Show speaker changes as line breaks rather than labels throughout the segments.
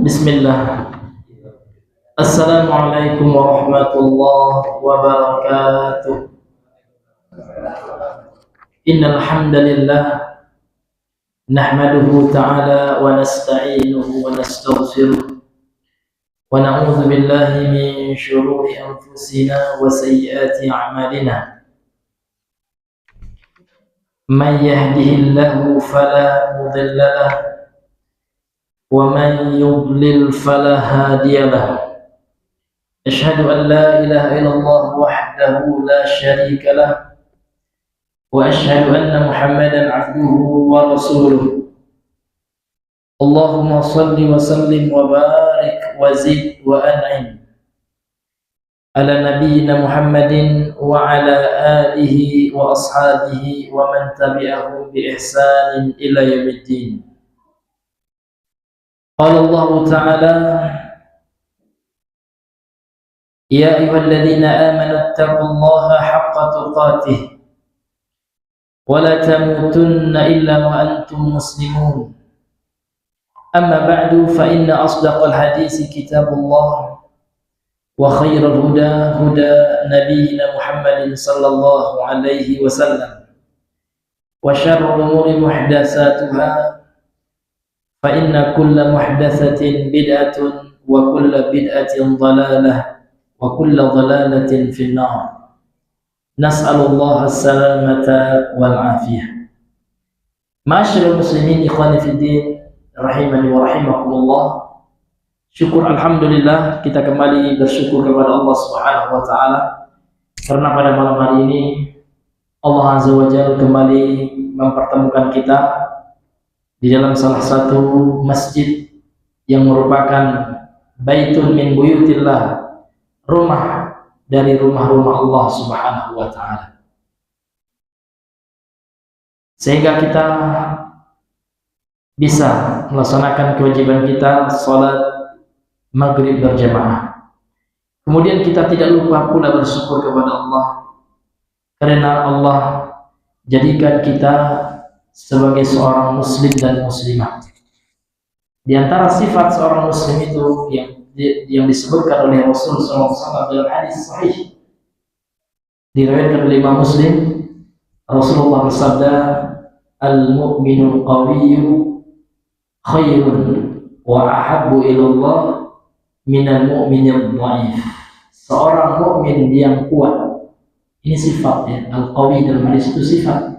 Bismillah. Assalamualaikum warahmatullahi wabarakatuh. Innal hamdalillah nahmaduhu ta'ala wa nasta'inuhu wa nastaghfiruh wa na'udzu billahi min shururi anfusina wa sayyiati a'malina. Man yahdihillahu fala mudilla lahu ومن يضلل فلا هادي له أشهد أن لا إله إلا الله وحده لا شريك له وأشهد أن محمدا عبده ورسوله اللهم صل وسلم وبارك وزد وأنعم على نبينا محمد وعلى آله وأصحابه ومن تبعهم بإحسان إلى يوم الدين. قال الله تعالى يا أيها الذين آمنوا اتقوا الله حق تقاته ولا تموتن إلا وأنتم مسلمون. أما بعد فإن أصدق الحديث كتاب الله وخير الهدى هدى نبينا محمد صلى الله عليه وسلم وشر الأمور محدثاتها فإن كل محدثة بدعة وكل بدعة ضلالة وكل ضلالة في النار. نسأل الله السلامة والعافية. Ma'asyiral muslimin ikhwani fid din rahimani wa rahimakumullah. Syukur alhamdulillah kita kembali bersyukur kepada Allah Subhanahu wa taala karena pada malam hari ini Allah Azza wa Jalla kembali mempertemukan kita di dalam salah satu masjid yang merupakan baitun min buyutillah, rumah dari rumah-rumah Allah Subhanahu wa taala. Sehingga kita bisa melaksanakan kewajiban kita salat maghrib berjamaah. Kemudian kita tidak lupa pula bersyukur kepada Allah karena Allah jadikan kita sebagai seorang muslim dan muslimah. Di antara sifat seorang muslim itu yang disebutkan oleh Rasul SAW dalam hadis sahih diriwayatkan oleh Imam Muslim, Rasulullah bersabda, al-mu'minul qawiyyu khairun wa ahabbu ilallah minal mu'minil dhaif. Seorang mukmin yang kuat, ini sifat ya, al-qawi dalam hadis itu sifat.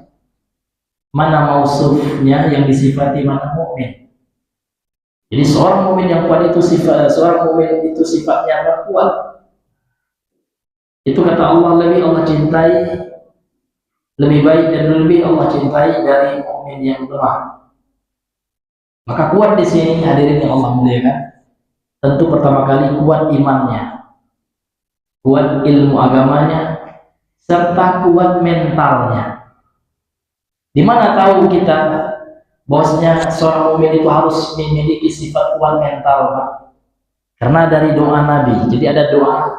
Mana mausufnya yang disifati mana mukmin. Jadi seorang mukmin yang kuat itu sifatnya kuat. Itu kata Allah, lebih Allah cintai, lebih baik dan lebih Allah cintai dari mukmin yang lemah. Maka kuat di sini hadirin yang Allah muliakan, tentu pertama kali kuat imannya, kuat ilmu agamanya, serta kuat mentalnya. Di mana tahu kita bahwasanya seorang mukmin itu harus memiliki sifat kuat mental, Pak? Karena dari doa Nabi. Jadi ada doa,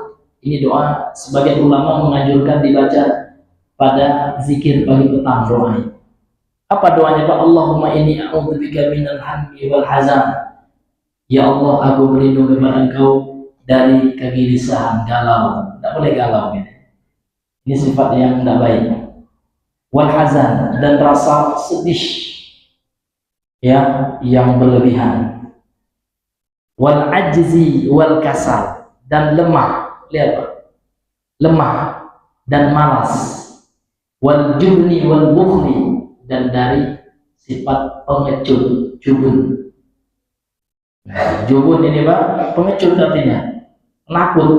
ini doa sebagian ulama menganjurkan dibaca pada zikir pagi petang doa. Apa doanya, Pak? Allahumma inni a'udzubika minal hammi wal hazan. Ya Allah, aku berlindung kepada Engkau dari kegelisahan, galau. Tidak boleh galau ini. Ini sifat yang tidak baik. Wal hazan, dan rasa sedih ya yang berlebihan. Wal ajzi wal kasal, dan lemah, lihat Pak, lemah dan malas. Wal jubni wal bukhli, dan dari sifat pengecut, jubun. Jubun ini Pak, pengecut artinya penakut,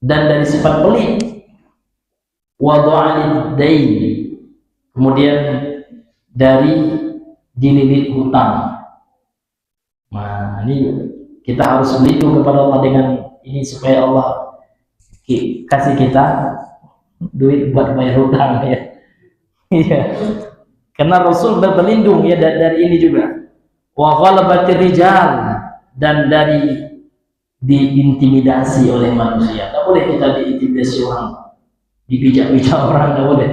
dan dari sifat pelit. Wadu'alid dain, kemudian dari dililit hutang. Nah, ini kita harus berlindung kepada Allah dengan ini supaya Allah kasih kita duit buat bayar hutang ya. Iya. Karena Rasul berlindung ya dari ini juga. Wa ghalabatir rijal, dan dari diintimidasi oleh manusia. Tidak boleh kita diintimidasi orang, dipijak-pijak orang, tidak boleh.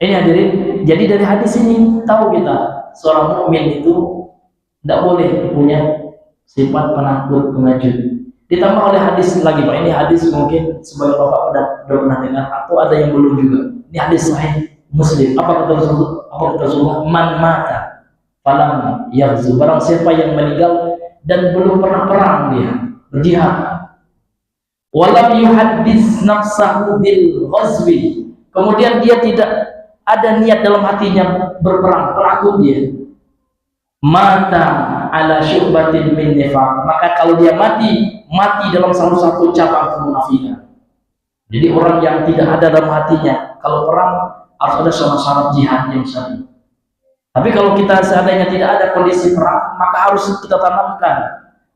Ini hadirin, jadi dari hadis ini tahu kita seorang mukmin itu tidak boleh punya sifat penakut, pengecut. Ditambah oleh hadis lagi Pak, ini hadis mungkin sebagai Bapak sudah pernah dengar atau ada yang belum juga. Ini hadis sahih Muslim. Apa kata Rasulullah? Apa kata Rasulullah? Man mata falam yaghzu. Barang siapa yang meninggal dan belum pernah perang dia, berjihad. Walam yuhaddis nafsahu bil ghazwi. Kemudian dia tidak ada niat dalam hatinya berperang, penakut dia. Mata ala syu'batin min nifaq. Maka kalau dia mati dalam salah satu cabang kemunafikan. Jadi orang yang tidak ada dalam hatinya, kalau perang harus ada syarat-syarat jihad yang syar'i. Tapi kalau kita seandainya tidak ada kondisi perang, maka harus kita tanamkan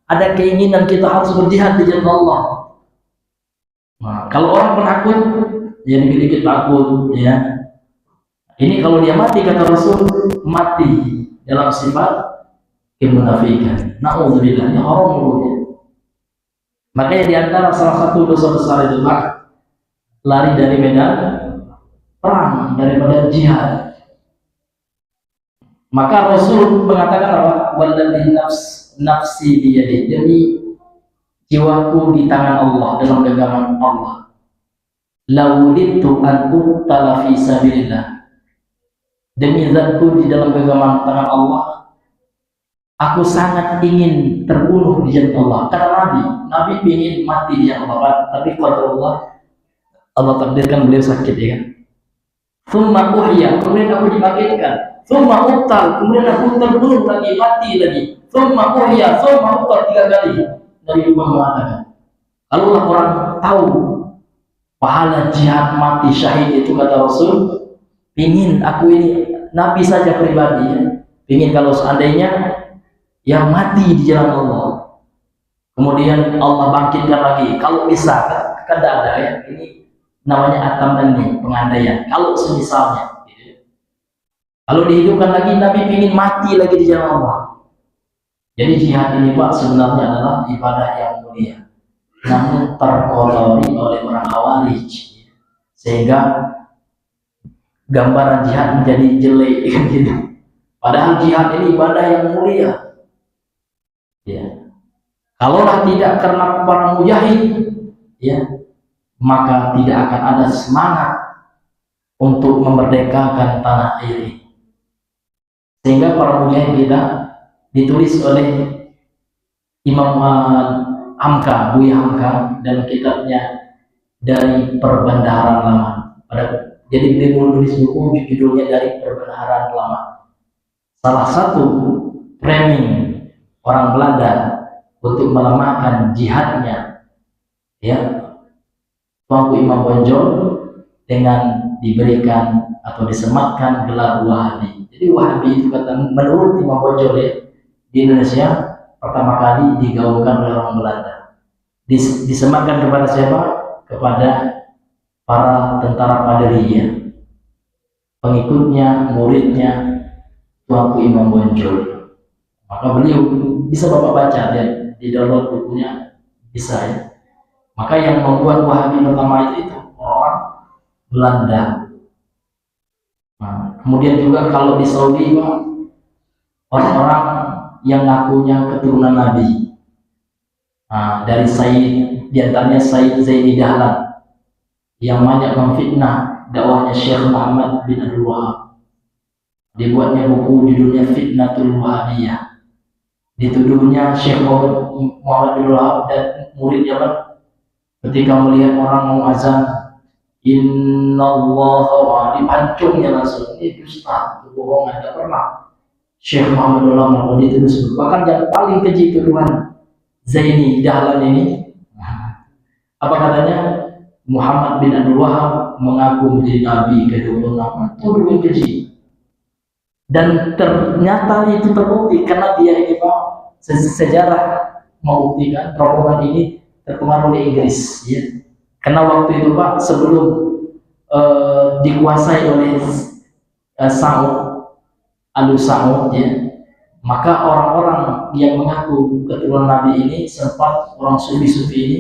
ada keinginan kita harus berjihad di jalan Allah. Nah, kalau orang penakut, ya dikit-dikit takut, ya. Ini kalau dia mati, kata Rasul, mati dalam sifat kemunafikan. Na'udzubillah, ini haram mulutnya. Makanya diantara salah satu dosa besar itu Pak, lari dari medan perang, daripada jihad. Maka Rasul mengatakan apa? Walladzi nafsi biyadihi, demi jiwaku di tangan Allah, dalam genggaman Allah. Lauditu an uqtala fi sabilillah, demi zatku di dalam genggaman tangan Allah, aku sangat ingin terbunuh di jalan Allah. Kata Nabi ingin mati di jalan Allah, tapi qadarullah, Allah takdirkan beliau sakit, ya kan. Thumma uhya, kemudian aku dibangkitkan. Thumma uqtal, kemudian aku terbunuh lagi, mati lagi. Thumma uhya, thumma uqtal, 3 kali. Nabi mengatakan, kalau orang tahu pahala jihad mati syahid itu, kata Rasul, ingin aku ini, Nabi saja pribadi, ya, ingin kalau seandainya yang mati di jalan Allah, kemudian Allah bangkitkan lagi, kalau bisa, kan tidak ada ya, ini namanya atamani, pengandaian, kalau semisalnya gitu. Kalau dihidupkan lagi, Nabi ingin mati lagi di jalan Allah. Jadi jihad ini Pak sebenarnya adalah ibadah yang mulia, namun terkotori oleh orang Khawarij, sehingga gambaran jihad menjadi jelek gitu. Padahal jihad ini ibadah yang mulia. Ya. Kalaulah tidak karena para mujahid, ya, maka tidak akan ada semangat untuk memerdekakan tanah air ini. Sehingga para mujahid kita ditulis oleh Imam Hamka, Buya Hamka, dalam kitabnya Dari Perbendaharaan Lama. Jadi beliau menulis buku judulnya Dari Perbendaharaan Lama. Salah satu framing orang Belanda untuk melemahkan jihadnya, ya, Tuanku Imam Bonjol, dengan diberikan atau disematkan gelar Wahabi. Jadi Wahabi itu kata menurut Imam Bonjol, ya, di Indonesia pertama kali digaungkan oleh orang Belanda. Disematkan kepada siapa? Kepada para tentara Qadariyah, pengikutnya, muridnya Tuanku Imam Bonjol. Maka beliau bisa Bapak baca, ya, di download bukunya bisa, ya. Maka yang membuat Wahabi pertama itu orang Belanda. Nah, kemudian juga kalau di Saudi, orang-orang yang ngakunya keturunan Nabi, dari Sayyid, diantaranya Sayyid Zaini Dahlan, yang banyak memfitnah dakwahnya Syekh Muhammad bin Abdul Wahab. Dibuatnya buku judulnya Fitnatul Wahabiyah. Dituduhnya Syekh Muhammad bin Abdul Wahab dan muridnya ketika melihat orang mau azan, Innallaha wa dipancungnya langsung, ini dusta, kebohongan, tidak pernah Syekh Muhammad bin Abdul Wahab dituduh. Bahkan yang paling keji tuduhan Zaini Dahlan ini, apa katanya? Muhammad bin Abdul Wahab mengaku menjadi Nabi ke-26. Tuduhan keji. Dan ternyata itu terbukti karena dia ini Pak, sejarah membuktikan rombongan ini terpengaruh oleh Inggris, ya. Karena waktu itu Pak, sebelum dikuasai oleh Saud, Al-Saud, ya, maka orang-orang yang mengaku keturunan Nabi ini sempat, orang sufi-sufi ini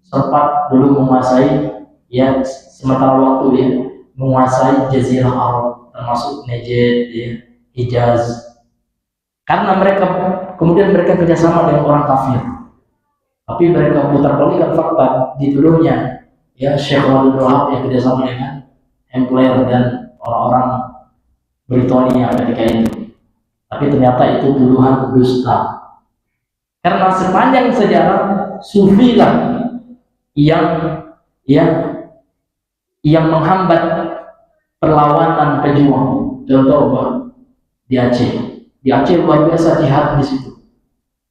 sempat dulu menguasai, ya, sementara waktu, ya, menguasai Jazirah Arab, termasuk Najd, ya, Hijaz. Karena mereka kemudian mereka kerjasama dengan orang kafir, tapi mereka putar balikan fakta dituduhnya ya Syekh Abdul Wahab yang kerjasama dengan employer dan orang-orang Britania ketika itu. Tapi ternyata itu tuduhan dusta. Karena sepanjang sejarah Sufi lah yang menghambat perlawanan pejuang. Contoh di Aceh. Di Aceh luar biasa jihad di situ.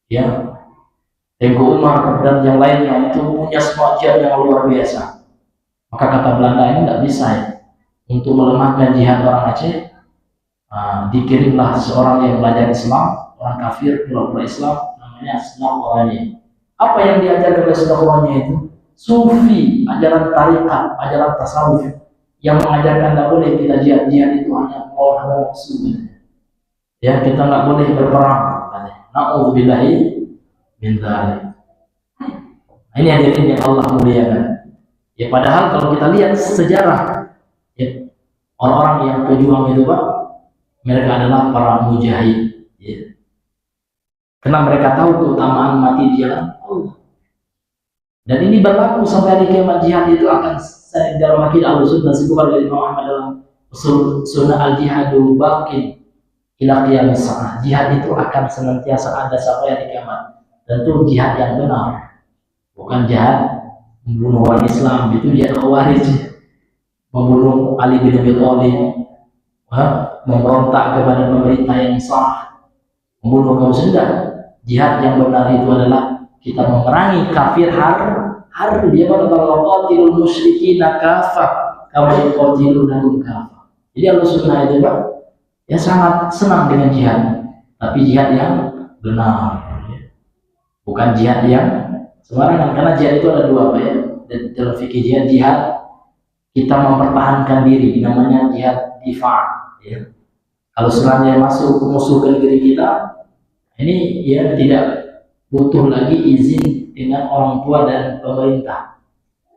Ya, Tengku Umar dan yang lainnya itu punya semua jihad yang luar biasa. Maka kata Belanda ini tidak bisa ya. Untuk melemahkan jihad orang Aceh, dikirimlah seorang yang belajar Islam, orang kafir, pura-pura Islam, namanya Asnaf orangnya. Apa yang diajarkan oleh Asnaf orangnya itu? Sufi, ajaran tarikat, ajaran tasawuf, yang mengajarkan tidak boleh kita jihad itu hanya orang nafsu. Ya, kita nggak boleh berperang. Na'udzubillahi min dzalik. Ini hadirin yang Allah muliakan. Ya, padahal kalau kita lihat sejarah, ya, orang-orang yang pejuang itu Pak, mereka adalah para mujahid. Ya. Karena mereka tahu keutamaan mati di jalan Allah. Dan ini berlaku sampai hari kiamat. Jihad itu akan dalam akidah Ahlussunnah disebutkan oleh Imam Ahmad dalam Sunnah al-Jihadu baqin ila qiyamis saah. Jihad itu akan senantiasa ada sampai hari kiamat. Tentu jihad yang benar. Bukan jihad membunuh orang Islam, itu jihad Khawarij. Membunuh Ali bin Abi Thalib, memberontak kepada pemerintah yang sah, membunuh kaum Sunda. Jihad yang benar itu adalah kita memerangi kafir har dia berkata qatilul musyrikina kafah kama yuqatilunahum kafah. Jadi Ahlussunnah itu Pak ya sangat senang dengan jihad, tapi jihad yang benar, bukan jihad yang sembarangan. Karena jihad itu ada dua Pak ya. Dalam fikih jihad kita mempertahankan diri, namanya jihad difa ya. Kalau serangan masuk musuh ke negeri kita, ini ya tidak butuh lagi izin dengan orang tua dan pemerintah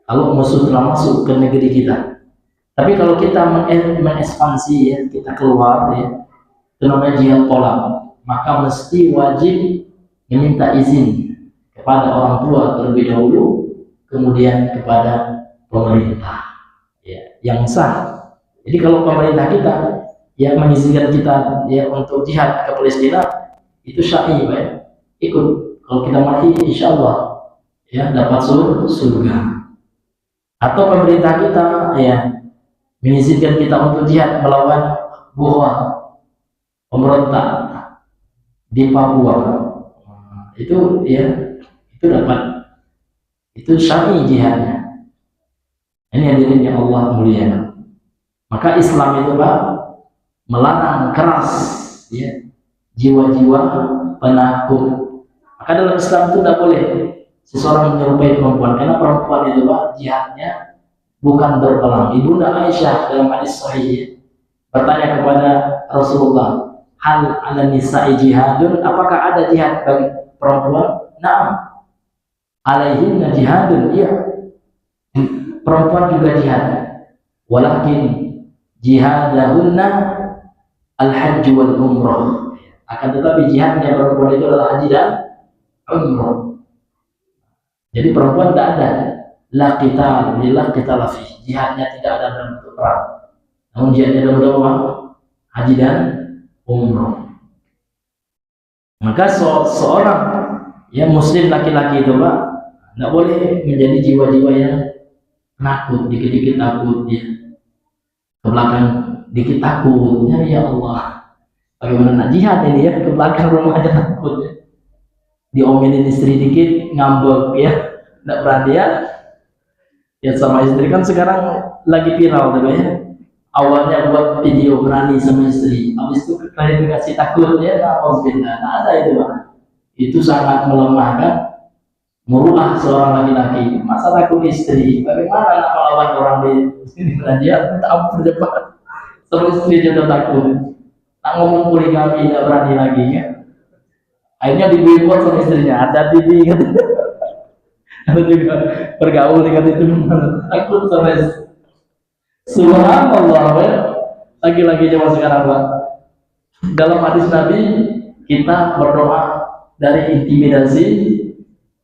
kalau musuh telah masuk ke negeri kita. Tapi kalau kita mengekspansi ya, kita keluar ya, itu namanya jihad tolak, maka mesti wajib meminta izin kepada orang tua terlebih dahulu, kemudian kepada pemerintah ya, yang sah. Jadi kalau pemerintah kita yang mengizinkan kita ya untuk jihad ke Palestina, itu syar'i Pak ya, ikut. Kalau kita mati insya Allah ya dapat surga. Atau pemerintah kita ya mengizinkan kita untuk jihad melawan Buah, pemberontak di Papua, itu ya itu dapat, itu syar'i jihadnya. Ini hadirin yang Allah muliakan. Maka Islam itu Pak melarang keras ya jiwa-jiwa penakut. Maka dalam Islam itu tidak boleh seseorang menyerupai perempuan, karena perempuan itu Pak jihadnya bukan berperang. Ibunda Aisyah dalam hadis sahih bertanya kepada Rasulullah, hal ala nisa'i jihadun, apakah ada jihad bagi perempuan? Na'am, alaihinna jihadun, iya, perempuan juga jihad. Walakin jihadahunna al-hajj wal umrah, akan tetapi jihadnya perempuan itu adalah haji dan umrah. Jadi perempuan tidak ada la qital lillah qital fi, jihadnya tidak ada dalam bentuk perang, namun jihadnya dalam bentuk haji dan umrah. Maka seorang yang muslim laki-laki itu Pak tidak boleh menjadi jiwa-jiwa yang takut, dikit-dikit takut ya, ke belakang dikit takutnya, ya Allah bagaimana nak jihad ini ya, ke belakang rumah aja takut ya, diomelin istri dikit ngambek ya, tidak berani ya sama istri. Kan sekarang lagi viral tuh ya, awalnya buat video berani sama istri, habis itu klarifikasi takut ya, nah ada itu Pak. Itu sangat melemahkan muruah seorang laki-laki. Masa takut istri, bagaimana nak melawan orang di sini belajar minta ampun cepat sama istri juga takut, tak ngomong poligami tidak berani lagi ya. Akhirnya diboikot sama istrinya, ada TV gitu. Ada juga bergaul dengan itu, takut sama istri. Subhanallah ya. Lagi-lagi zaman sekarang Pak, dalam hadis Nabi kita berdoa dari intimidasi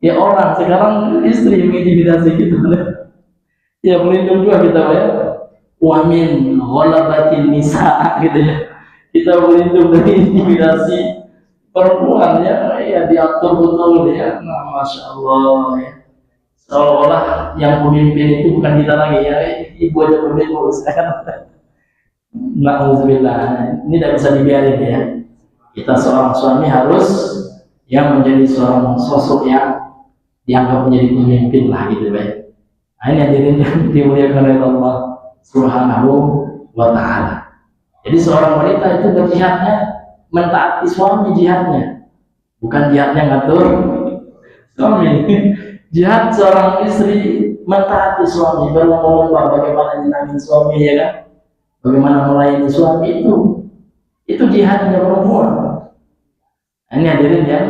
ya orang. Sekarang istri mengintimidasi kita, ya berlindung juga kita ya. Wa min ghalabatin nisa gitu ya, kita berlindung dari intimidasi perempuan ya, ya diatur betul ya. Nah, masya Allah ya, seolah-olah yang pemimpin itu bukan kita lagi ya, ibu aja pemimpin sekarang. Na'udzubillah, ini tidak bisa dibiarin ya. Kita seorang suami harus yang menjadi seorang sosok yang dianggap menjadi pemimpin lah gitu baik. Nah, ini yang dimuliakan oleh Allah Subhanahu wa Ta'ala. Jadi seorang wanita itu berjihadnya mentaati suami, jihadnya bukan jihadnya ngatur suami. Jihad seorang istri mentaati suami, berlomba-lomba bagaimana nyenangin suami ya kan, bagaimana melayani suami, itu jihadnya perempuan. Nah, ini hadirin yang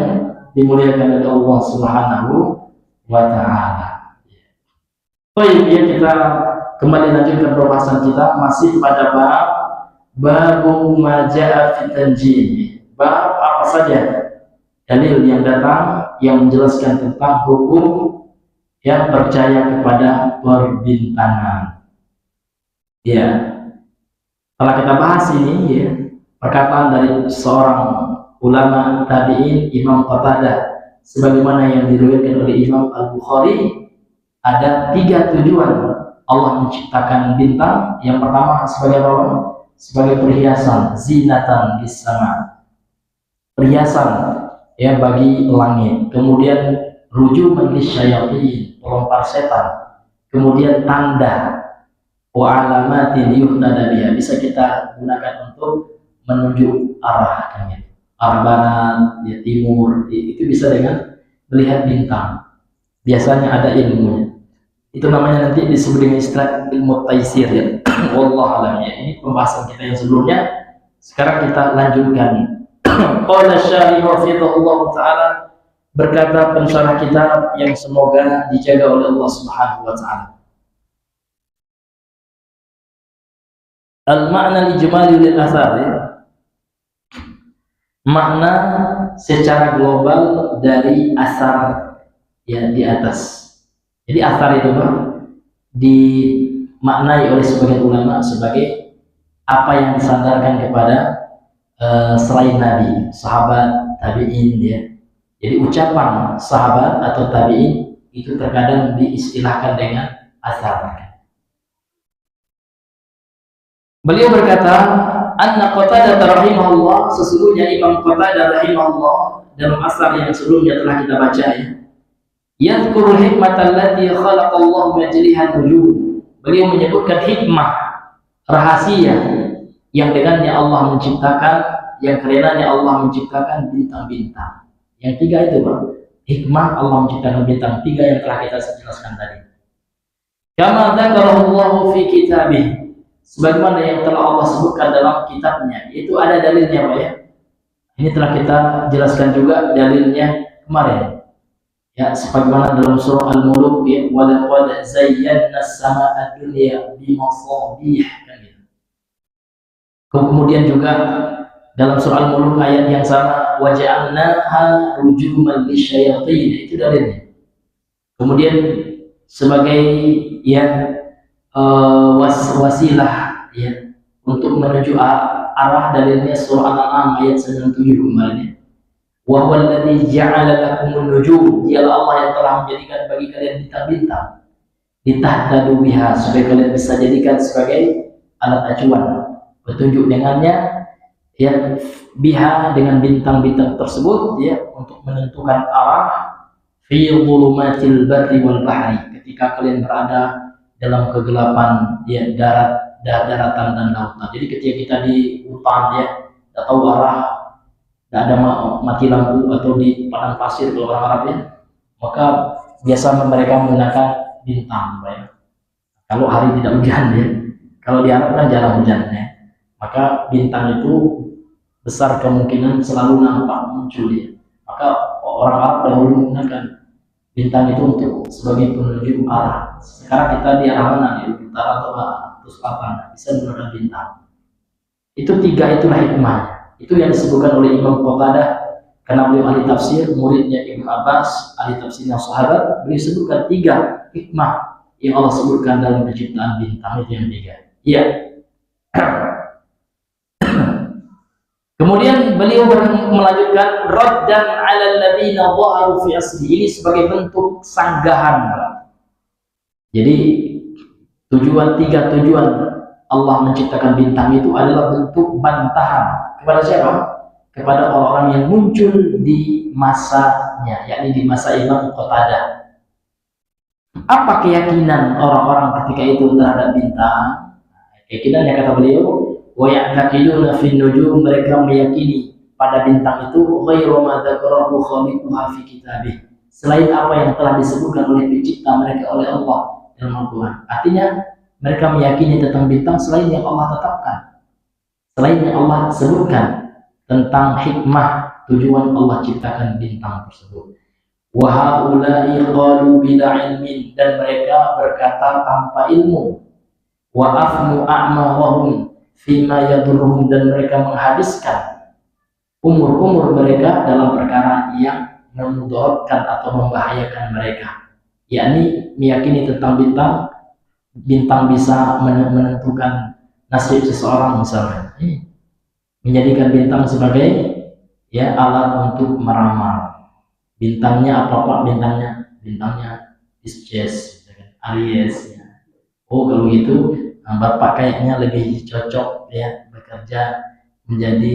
dimuliakan oleh Allah Subhanahu wa Ta'ala. Baik ya, kita kembali lanjutkan pembahasan kita masih pada babu maja'a fit tanjim. Bab apa saja dalil yang datang yang menjelaskan tentang hukum yang percaya kepada perbintangan. Ya, setelah kita bahas ini ya, perkataan dari seorang ulama tabi'in Imam Qatadah sebagaimana yang diriwayatkan oleh Imam Al-Bukhari, ada 3 tujuan Allah menciptakan bintang. Yang pertama sebagai apa? Sebagai perhiasan, zinatan bis sama, perhiasan ya bagi langit. Kemudian rujuman lisyayatin, pelempar setan. Kemudian tanda, wa alamatin yuhtada biha, bisa kita gunakan untuk menunjuk arah kan ya. Arah barat, ya timur, itu bisa dengan melihat bintang. Biasanya ada ilmunya. Itu namanya nanti disebut dengan istilah ilmu taisir ya. Wallahu a'lam ya. Ini pembahasan kita yang sebelumnya. Sekarang kita lanjutkan. Qala syarih hafizahullah taala, berkata pensyarah kitab yang semoga dijaga oleh Allah Subhanahu wa taala. Al-ma'na lijmali lil athar ya. Makna secara global dari asar ya di atas. Jadi asar itu Pak, dimaknai oleh sebagian ulama sebagai apa yang disandarkan kepada selain Nabi, sahabat, tabi'in ya. Jadi ucapan sahabat atau tabi'in itu terkadang diistilahkan dengan asar. Beliau berkata, anna Qatadah rahimahullah, sesungguhnya Imam Qatadah rahimahullah dalam asar yang sebelumnya telah kita baca ya, yadhkurul hikmata allati khalaqallahu majliha nujum. Beliau menyebutkan hikmah, rahasia yang dengannya Allah menciptakan, yang karenanya Allah menciptakan bintang-bintang. Yang 3 itu Pak, hikmah Allah menciptakan bintang, 3 yang telah kita jelaskan tadi. Kama dzakarahu fi kitabih, sebagaimana yang telah Allah sebutkan dalam kitabnya, itu ada dalilnya Pak ya. Ini telah kita jelaskan juga dalilnya kemarin. Ya, sebagaimana dalam surah Al-Mulk ya, wa laqad zayyana as-samaa'a ad-dunya bimasabih kan gitu. Kemudian juga dalam surah Al-Mulk ayat yang sama, wa ja'alnaha rujuman lisyayatin, itu dalilnya. Kemudian sebagai ya wasilah ya untuk menuju arah, dalilnya surah Al-An'am ayat 97 kemarin. Wa huwa alladzi ja'ala lakumun nujum, dialah Allah yang telah menjadikan bagi kalian bintang-bintang, litahtadu biha, supaya kalian bisa jadikan sebagai alat acuan, petunjuk dengannya ya, biha dengan bintang-bintang tersebut ya, untuk menentukan arah fi dhulumatil barri wal bahri, ketika kalian berada dalam kegelapan ya daratan dan lautan. Jadi ketika kita di hutan ya, tidak tahu arah, tidak ada mati lampu atau di padang pasir kalau orang Arab ya, maka biasa mereka menggunakan bintang ya. Kalau hari tidak hujan ya, kalau di Arab kan jarang hujan ya, maka bintang itu besar kemungkinan selalu nampak muncul ya. Maka orang Arab dahulu menggunakan bintang itu untuk sebagai penunjuk arah. Sekarang kita di arah mana ya, utara atau selatan, bisa menggunakan bintang. Itu 3 itulah hikmahnya. Itu yang disebutkan oleh Imam Qatadah, Karena beliau ahli tafsir, muridnya Ibnu Abbas, ahli tafsirnya sahabat, beliau sebutkan 3 hikmah yang Allah sebutkan dalam penciptaan bintang, itu yang 3. Iya. Kemudian beliau melanjutkan raddan 'alal ladzina dhaharu fi asli, ini sebagai bentuk sanggahan. Jadi tujuan Allah menciptakan bintang itu adalah bentuk bantahan kepada siapa? Kepada orang-orang yang muncul di masanya, yakni di masa Imam Qatadah. Apa keyakinan orang-orang ketika itu terhadap bintang? Keyakinan yang kata beliau, wa ya'taqiduna fin nujum, mereka meyakini pada bintang itu ghairu ma dzakarahu khaliquha fi kitabih, selain apa yang telah disebutkan oleh pencipta mereka, oleh Allah dalam Al-Quran. Artinya mereka meyakini tentang bintang selain yang Allah tetapkan, selain yang Allah sebutkan tentang hikmah tujuan Allah ciptakan bintang tersebut. Wa haula'i qalu bila ilmin, dan mereka berkata tanpa ilmu. Wa afnu a'marahum fima yadurruhum, dan mereka menghabiskan umur mereka dalam perkara yang memudaratkan atau membahayakan mereka, yakni meyakini tentang bintang bisa menentukan nasib seseorang, misalnya menjadikan bintang sebagai alat untuk meramal. Bintangnya apa bintangnya Pisces, Aries ya. Oh kalau gitu Bapak kayaknya lebih cocok bekerja menjadi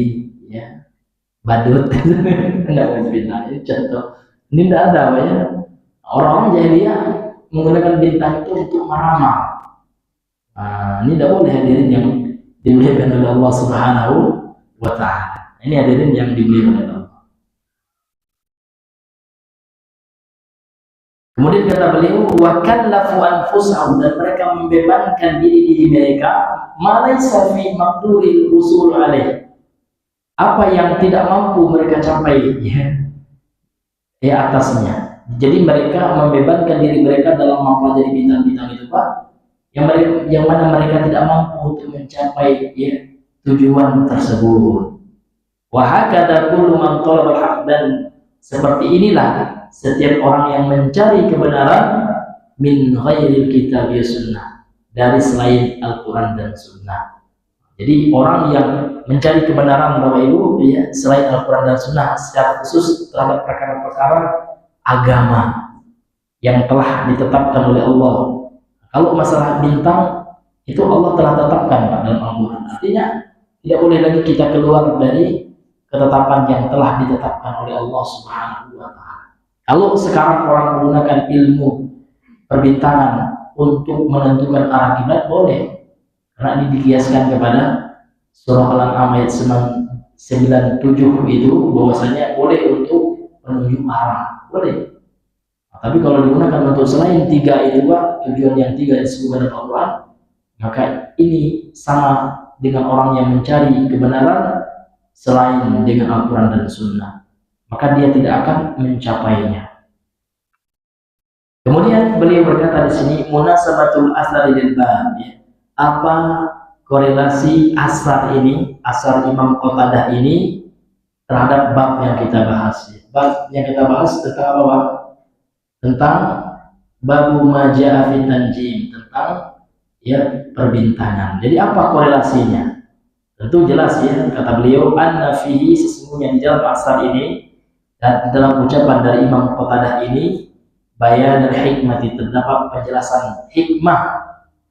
badut. Enggak bintang itu contoh. Ini tidak ada orang jahiliyah menggunakan bintang itu untuk meramal. Ini tidak boleh, hadirin yang dimuliakan oleh Allah Subhanahu wa ta'ala. Ini hadirin yang dimuliakan oleh Allah. Kemudian kata beliau, wa kallafu anfusahum, dan mereka membebankan diri mereka ma laysa fi maqduril usul alaih, apa yang tidak mampu mereka capai atasnya. Jadi mereka membebankan diri mereka dalam mempelajari bintang-bintang itu, Pak, yang mana mereka tidak mampu untuk mencapai tujuan tersebut. Wa hakadha kullu man talaba al-haq, dan seperti inilah setiap orang yang mencari kebenaran min ghairil kitab wa sunnah, dari selain Al-Quran dan Sunnah. Jadi orang yang mencari kebenaran Bapak Ibu selain Al-Quran dan Sunnah, secara khusus terhadap perkara-perkara agama yang telah ditetapkan oleh Allah. Kalau masalah bintang itu Allah telah tetapkan dalam Al-Quran, artinya tidak boleh lagi kita keluar dari ketetapan yang telah ditetapkan oleh Allah Subhanahu wa ta'ala. Kalau sekarang orang menggunakan ilmu perbintangan untuk menentukan arah kiblat, boleh, karena ini dikiaskan kepada surah Al-An'am ayat 97 itu, bahwasanya boleh untuk menunjuk arah, boleh. Tapi kalau digunakan untuk selain 3 itu, tujuan yang 3 disebutkan dalam Al-Quran, maka ini sama dengan orang yang mencari kebenaran selain dengan Al-Quran dan Sunnah, maka dia tidak akan mencapainya. Kemudian beliau berkata di sini, munasabatul asar lil bab, apa korelasi asar ini, asar Imam Qatadah ini terhadap bab yang kita bahas. Bab yang kita bahas tentang apa? Tentang babu majaa fi tanjim, tentang perbintangan. Jadi apa korelasinya? Tentu jelas kata beliau, anna fihi, sesungguhnya di dalam asar ini dan dalam ucapan dari Imam Qatadah ini, bayan dan hikmati, terdapat penjelasan hikmah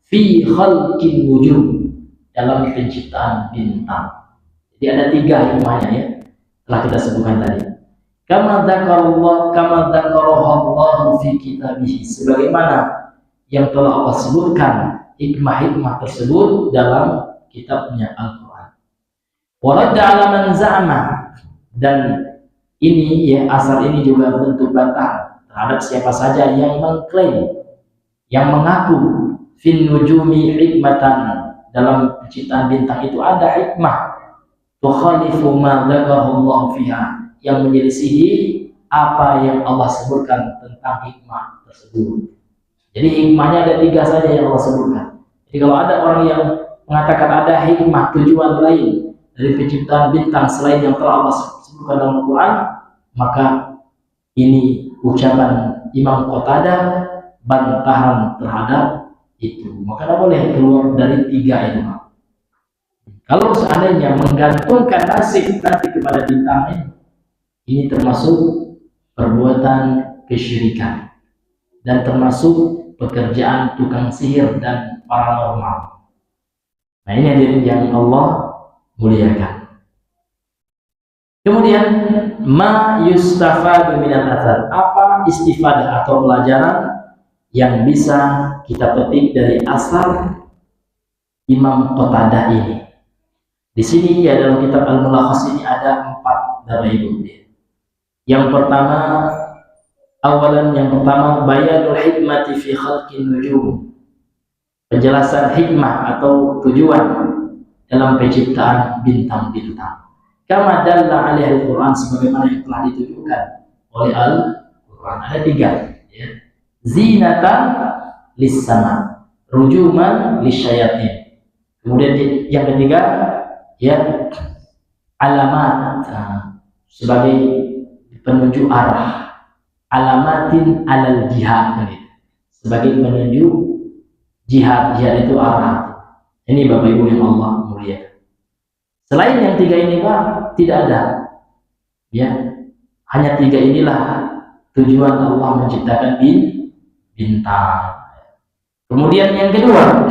fi khalqin nujum, dalam penciptaan bintang. Jadi ada 3 hikmahnya telah kita sebutkan tadi. Kama dzakarahu fi kitabih, sebagaimana yang telah Allah sebutkan hikmah-hikmah tersebut dalam kitabnya Al-Quran. Wa radda 'ala man za'ama, dan ini asar ini juga bentuk bantahan terhadap siapa saja yang mengklaim, yang mengaku fin nujumi hikmatan, dalam penciptaan bintang itu ada hikmah, tukhalifu ma dzakarahu Allah fiha, yang menyelisihi apa yang Allah sebutkan tentang hikmah tersebut. Jadi hikmahnya ada 3 saja yang Allah sebutkan. Jadi kalau ada orang yang mengatakan ada hikmah, tujuan lain dari penciptaan bintang selain yang telah Allah sebutkan dalam Al-Quran, maka ini ucapan Imam Qatadah bantahan terhadap itu. Maka tidak boleh keluar dari tiga itu. Kalau seandainya menggantungkan nasib nanti kepada bintang ini termasuk perbuatan kesyirikan dan termasuk pekerjaan tukang sihir dan paranormal. Nah, ini hadirin yang Allah muliakan. Kemudian ma yustafadu minal athar, apa istifadah atau pelajaran yang bisa kita petik dari asar Imam Qatadah ini. Di sini ya, dalam kitab Al-Mulakhas ini ada 4 Bapak Ibu. Yang pertama, yang pertama bayanul hikmati fi khalqin nujum, penjelasan hikmah atau tujuan dalam penciptaan bintang-bintang. Kama dalla alaihi al-Quran, sebagaimana yang telah ditujukan oleh Al-Quran. Ada 3 ya. Zinatan lis-sama, rujuman lisyayatin. Kemudian yang ketiga ya, alamat sebagai penunjuk arah, alamatin alal jihad, sebagai penunjuk jihad itu arah. Ini Bapak Ibu yang Allah muliakan. Selain yang 3 ini Pak, tidak ada ya, hanya 3 inilah tujuan Allah menciptakan bintang. Kemudian yang kedua,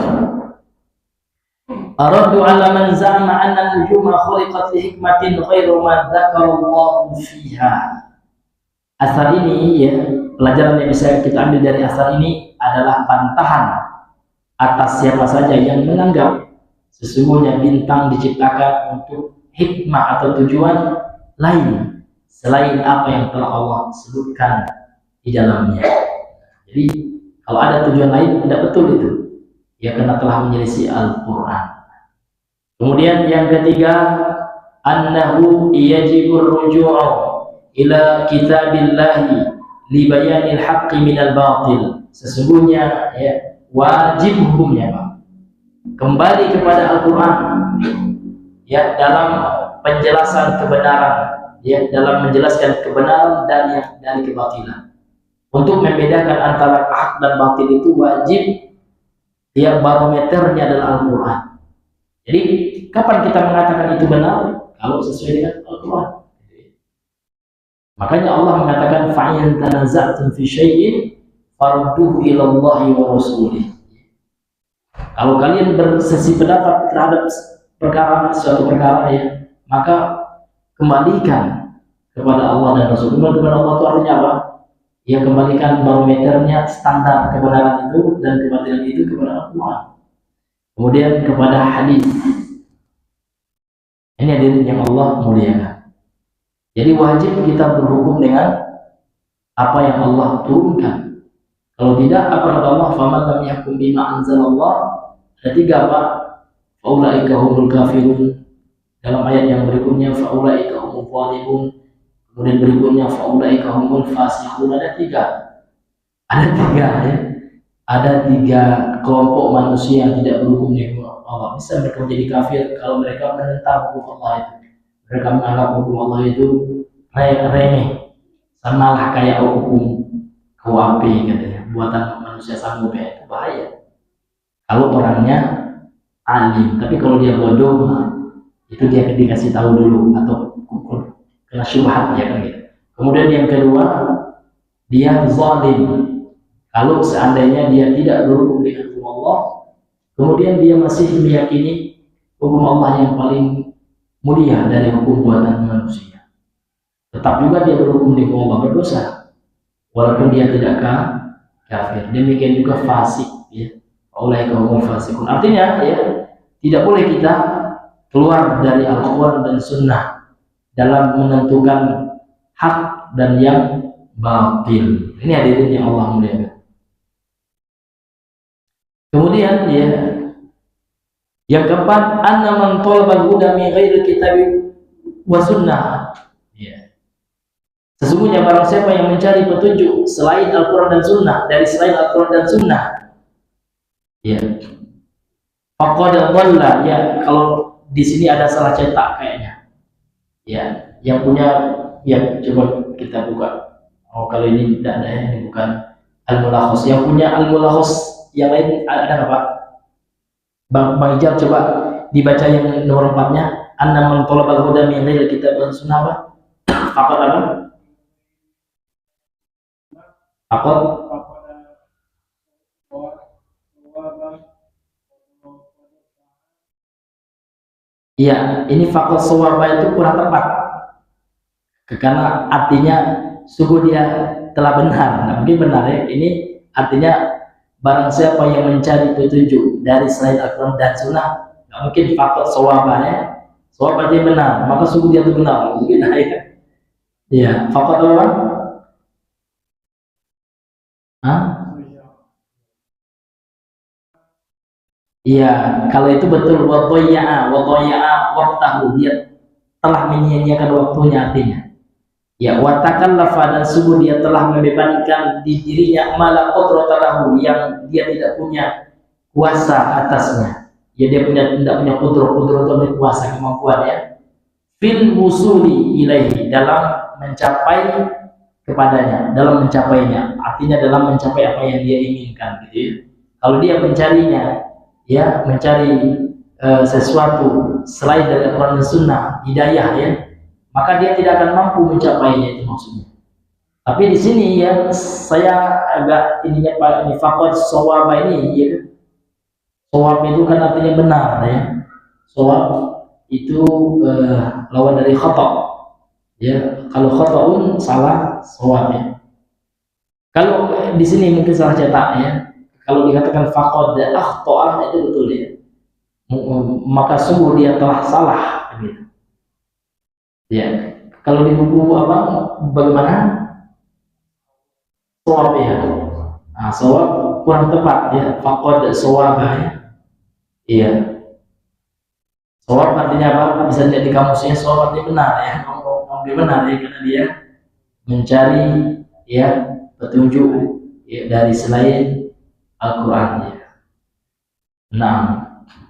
aradu ala man za'ama anna nujuma khuliqat li hikmatin ghairu ma dzakarallahu fiha. Asar ini ya, pelajaran yang bisa kita ambil dari asar ini adalah bantahan atas siapa saja yang menganggap sesungguhnya bintang diciptakan untuk hikmah atau tujuan lain selain apa yang telah Allah sebutkan di dalamnya. Jadi kalau ada tujuan lain tidak betul itu ya, karena telah menyelisih Al-Quran. Kemudian yang ketiga, annahu yajibur ruju'u ila kitabillahi li bayanil haqqi minal batil. Sesungguhnya ya, wajib hukumnya Pak, kembali kepada Al-Quran ya, dalam penjelasan kebenaran ya, dalam menjelaskan kebenaran dari kebatilan. Untuk membedakan antara hak dan batil itu wajib ya, barometernya adalah Al-Quran. Jadi kapan kita mengatakan itu benar? Kalau sesuai dengan Al-Quran. Makanya Allah mengatakan fa'in tanaza'tum fi syai'in farudduhu ila Allahi wa rasulih. Kalau kalian bersesi pendapat terhadap suatu perkara ya, maka kembalikan kepada Allah dan Rasul. Kepada Allah itu artinya apa? Ya, kembalikan barometernya, standar kebenaran itu dan kebatilan itu kepada Al-Quran. Kemudian kepada hadis. Ini hadirin yang Allah muliakan. Jadi wajib kita berhukum dengan apa yang Allah turunkan. Kalau tidak, apa kata Allah? Faman lam yahkum bima anzalallah. Ada 3 Pak. Faulaika humul kafirun. Dalam ayat yang berikutnya faulaika humul zalimun. Kemudian berikutnya faulaika humul fasiqun. Ada 3. Ada 3 ya. Ada 3 kelompok manusia yang tidak berhukum dengan Allah. Bisa mereka menjadi kafir kalau mereka menentang hukum Allah itu. Mereka menganggap hukum Allah itu remeh, samalah kayak hukum KUHP katanya, buatan manusia sanggup ya. Itu bahaya kalau orangnya alim. Tapi kalau dia bodoh, itu dia dikasih tahu dulu atau kena syubhat ya kan gitu. Kemudian yang kedua, dia zalim. Kalau seandainya dia tidak berhukum dengan hukum Allah, kemudian dia masih meyakini hukum Allah yang paling mulia dari hukum buatan manusia, tetap juga dia berhukum dengan Allah, berdosa walaupun dia tidak kafir. Demikian juga fasik ya, oleh kaum fasikun. Artinya ya, tidak boleh kita keluar dari Al-Quran dan Sunnah dalam menentukan hak dan yang batil. Ini hadirin yang Allah muliakan. Kemudian ya, yang keempat, anna man talabal huda min ghairi kitab wa sunnah. Ya. Sesungguhnya barang siapa yang mencari petunjuk selain Al-Quran dan Sunnah, dari selain Al-Quran dan Sunnah, ya, faqad dhalla. Ya, kalau di sini ada salah cetak kayaknya. Ya, yang punya Ya, coba kita buka. Oh, kalau ini tidak ada ya, ini bukan Al-Mulakhas. Yang punya Al-Mulakhas yang lain ada nggak Pak? Bang Ijal coba dibaca yang nomor 4-nya. Anna man talabal huda min ghairi kitab wa sunnah apa? Faqad apa? Faqad Iya, ini faqad sawaba itu kurang tepat. Karena artinya sungguh dia telah benar. Nah, mungkin benar ya. Ini artinya barang siapa yang mencari petunjuk dari selain Al-Quran dan Sunnah, nggak mungkin faktor sawaba ya. Sawab artinya benar, maka sungguh dia itu benar. Mungkin ya. Iya, faktor apa? Hah? Iya, kalau itu betul watoya'a waktahu, dia telah menyia-nyiakan waktunya artinya. Ya, watakallafa, dan sungguh dia telah membebankan di dirinya mala qudratahu, yang dia tidak punya kuasa atasnya. Ya, dia tidak punya kudrat atau kuasa, kemampuan ya. Fil wusuli ilaihi, dalam mencapai kepadanya, dalam mencapainya. Artinya dalam mencapai apa yang dia inginkan gitu ya. Kalau dia mencarinya, ya, mencari sesuatu selain dari Al-Quran dan Sunnah, hidayah ya, maka dia tidak akan mampu mencapainya, itu maksudnya. Tapi di sini ya saya agak ininya Pak, ini fakot sawaba ini ya, sawab itu kan artinya benar ya. Sawab itu lawan dari khata ya. Kalau khata'un salah, sawab ya. Kalau di sini mungkin salah cetak ya. Kalau dikatakan faqad akhta'a itu betul ya. Maka sungguh dia telah salah gitu. Ya, kalau di buku apa bagaimana? Shawab ya. Nah, shawab kurang tepat ya. Faqad shawab ya. Iya. Shawab artinya apa? Bisa lihat di kamusnya, shawab artinya benar ya. Ngomong benar ya, karena dia mencari ya petunjuk ya, dari selain Al-Quran ya. Nah,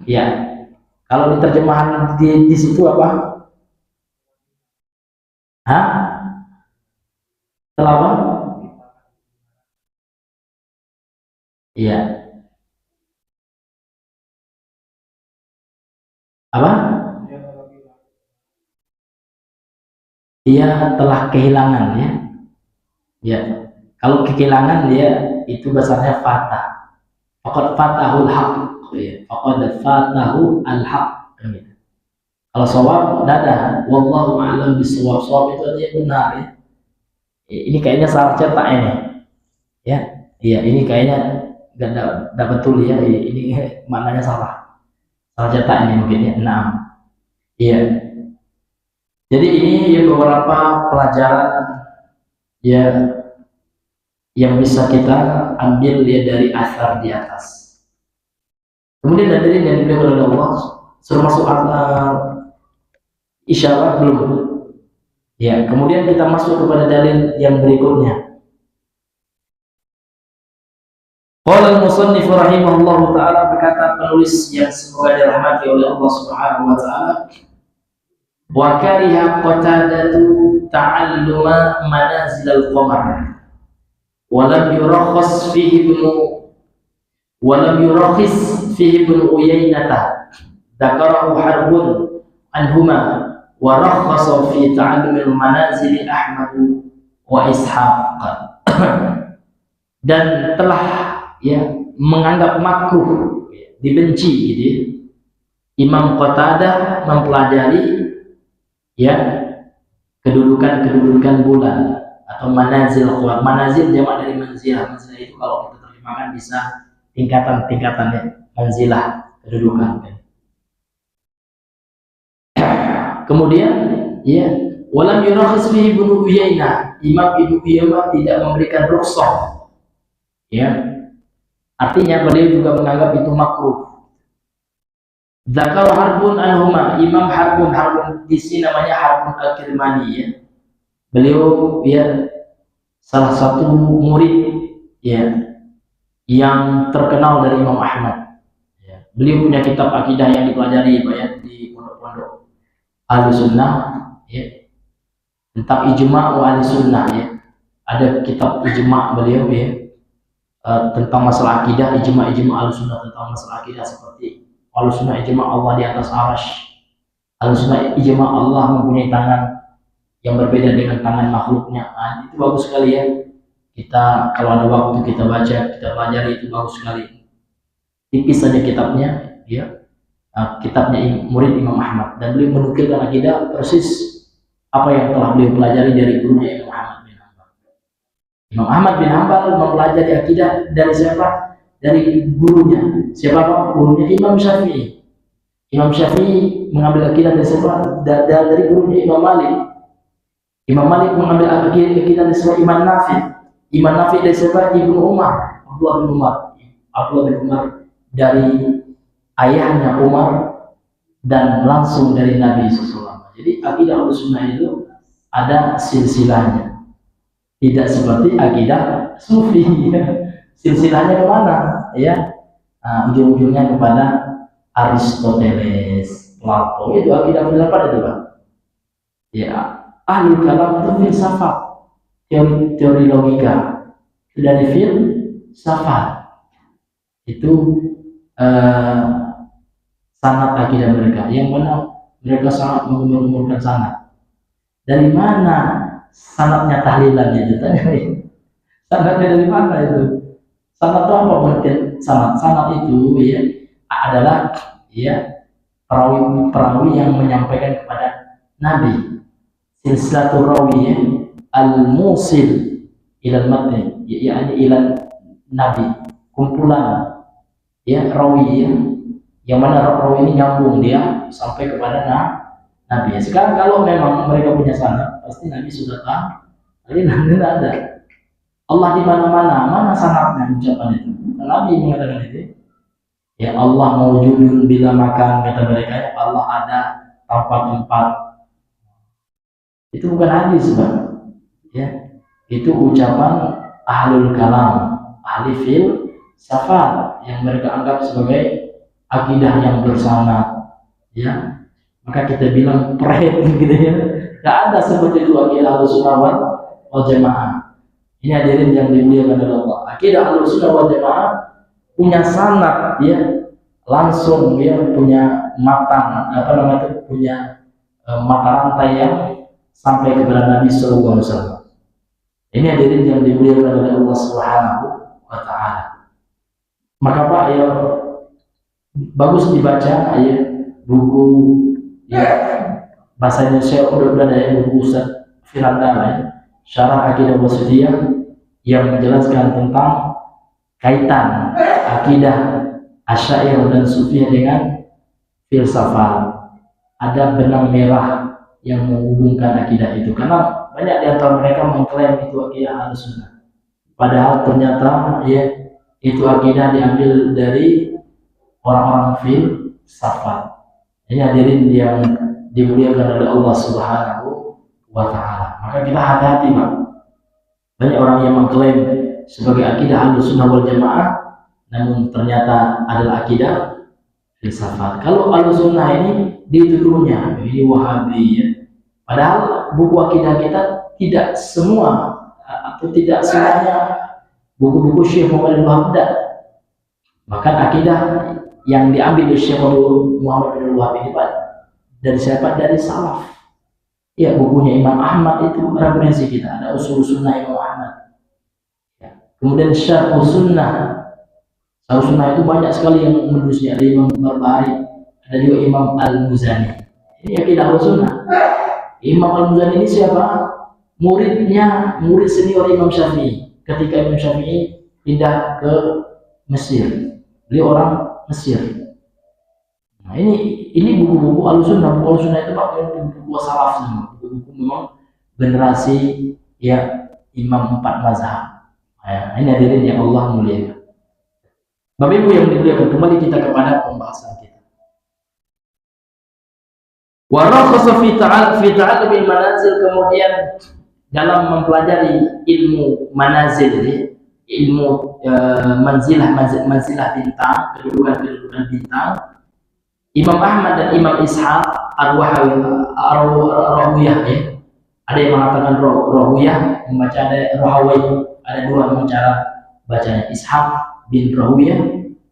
ya. Kalau di terjemahan di situ apa? Hah? Telah apa? Iya. Apa? Dia telah kehilangan ya. Ya. Kalau kehilangan dia itu bahasanya fata. Faqad fatahul haq. Ya. Faqad fatahu al-haq. Kalau shawab dada, wallahu a'lam bishawab. Shawab itu artinya benar ya. Ini kayaknya salah cetak ini. Ya. Iya, ini kayaknya enggak betul ya. Ini maknanya salah. Salah cetak ini mungkin ya. 6. Iya. Jadi ini ya beberapa pelajaran ya yang bisa kita ambil ya dari asar di atas. Kemudian dari yang diberikan oleh Allah suruh masuk isyarat belum? Ya, kemudian kita masuk kepada dalil yang berikutnya. Qala al-musannif rahimahullahu taala, berkata penulis yang semoga dirahmati oleh Allah Subhanahu wa taala, wa kariha Qatadatu ta'alluma manazil al-qamar wa lam yurakhis fihi ibn Uyainah dzakarahu Harbun anhuma wa rakhasa fi ta'allum al-manazil Ahmad wa Ishaq. Dan telah ya menganggap makruh, dibenci gitu ya, Imam Qatadah mempelajari ya kedudukan bulan atau manazil. Manazil jamak dari manzilah. Manzilah itu kalau kita terjemahkan bisa tingkatan-tingkatannya, manzilah, kedudukan. Kemudian ya walam yurakhis fihi Ibnu Uyainah, Imam Ibnu Uyainah tidak memberikan rukhsah ya, artinya beliau juga menganggap itu makruh. Zakar Harbun anhuma, Imam Harbun di sini namanya Harbun Al-Kirmani ya. Beliau ya salah satu murid ya yang terkenal dari Imam Ahmad. Ya. Beliau punya kitab akidah yang dipelajari Pak ya di pondok-pondok Ahlussunnah ya. tentang ijma' wa ahli sunnah ya. Ada kitab ijma' beliau ya, tentang masalah akidah, ijma' ahli sunnah tentang masalah akidah seperti ahli sunnah ijma' Allah di atas arasy, ahli sunnah ijma' Allah mempunyai tangan yang berbeda dengan tangan makhluknya. Nah, itu bagus sekali ya. Kita kalau ada waktu kita baca, kita pelajari, itu bagus sekali. Tipis saja kitabnya ya. Kitabnya murid Imam Ahmad, dan beliau menukilkan akidah persis apa yang telah beliau pelajari dari gurunya Imam Ahmad bin Hanbal. Imam Ahmad bin Hanbal mempelajari akidah dari siapa? Dari gurunya. Siapa gurunya? Imam Syafi'i. Imam Syafi'i mengambil akidah dari siapa? Dari gurunya Imam Malik. Imam Malik mengambil akidah dari siapa? Imam Nafi. Imam Nafi dari siapa? Ibnu Umar. Abdullah bin Umar dari ayahnya Umar dan langsung dari Nabi SAW. Jadi akidah Ahlussunnah itu ada silsilahnya, tidak seperti akidah Sufi. Silsilahnya kemana? Ya, ujung-ujungnya kepada Aristoteles, Plato. Itu akidah filsafat itu, Pak. Ya, ahli kalam itu filsafat, teori logika. Dari filsafat itu sanad akidah mereka, yang mana mereka sangat mengumumkan sanad. Dari mana sanadnya tahlilannya itu? Sanadnya dari mana itu? Sanad itu apa pengertian sanad? Sanad itu ya adalah ya perawi yang menyampaikan kepada Nabi. Silsilatul rawi ya, al-musil ilal matn, yakni ilal Nabi, kumpulan ya rawi ya, yang mana rawi ini nyambung dia sampai kepada Nabi. Sekarang kalau memang mereka punya sanad, pasti Nabi sudah tahu. Tapi Nabi tidak ada. Allah di mana sanadnya ucapan itu? Nabi mengatakan itu. Ya Allah mawjudun bila makan, kata mereka. Allah ada tanpa tempat. Itu bukan hadis, Bang. Ya, itu ucapan ahlul kalam, ahli filsafat yang mereka anggap sebagai akidah yang bersama, ya. Maka kita bilang pret gitu ya. Tidak ada seperti itu akidah Ahlussunnah wal Jamaah. Ini hadirin yang dimuliakan oleh Allah. Akidah Ahlussunnah wal Jamaah punya sanad ya, langsung dia punya matan, punya mata rantai yang sampai kepada Nabi sallallahu alaihi wasallam. Ini hadirin yang dimuliakan oleh Allah Subhanahu wa taala. Maka Pak ya, bagus dibaca ya buku ya bahasa Indonesia udah ada ya, buku Ustaz Firanda ya, Syarah Aqidah Wasithiyah, yang menjelaskan tentang kaitan akidah Asy'ariyah dan Sufiyah dengan filsafat. Ada benang merah yang menghubungkan akidah itu, karena banyak di antara mereka mengklaim itu akidah Ahlussunnah, padahal ternyata ya itu akidah diambil dari orang-orang filsafat. Ini hadirin yang dimuliakan oleh Allah Subhanahu wa taala. Maka kita hati-hati, Pak. Banyak orang yang mengklaim sebagai akidah Ahlussunnah wal Jamaah, namun ternyata adalah akidah filsafat. Kalau Ahlussunnah ini dituduhnya ini Wahabi ya. Padahal buku akidah kita tidak semua atau tidak semuanya buku-buku Syekh Muhammad bin Wahab. Bahkan akidah yang diambil dari Syekh Muhammad bin Wahab ini Pak, dari siapa? Dari salaf. Ya, bukunya Imam Ahmad itu referensi kita. Ada Ushul Sunnah Imam Ahmad. Ya. Kemudian Syarh Sunnah. Syarh Sunnah itu banyak sekali yang menulisnya. Ada Imam Barbahari, ada juga Imam Al-Muzani. Ini akidah Sunnah. Imam Al-Muzani ini siapa? Muridnya, murid senior Imam Syafi'i. Ketika Imam Syafi'i pindah ke Mesir, beliau orang Mesir. Nah, ini buku-buku Ahlussunnah. Buku Ahlussunnah itu Pak, buku salaf semua. Buku-buku memang generasi ya Imam 4 mazhab. Nah, ini hadirin yang Allah muliakan. Bapak Ibu yang dimuliakan, kembali kita kepada pembahasan kita. Wa rakhasa fi ta'allum manazil, kemudian dalam mempelajari ilmu manazil ini, ilmu manzilah bintang, kedudukan bintang, Imam Ahmad dan Imam Ishaq Ar-Rahawiyah ya, Ada yang mengatakan Rohuyah, membaca ada Rohawai, ada dua memang cara bacanya, Ishaq bin Rohuyah,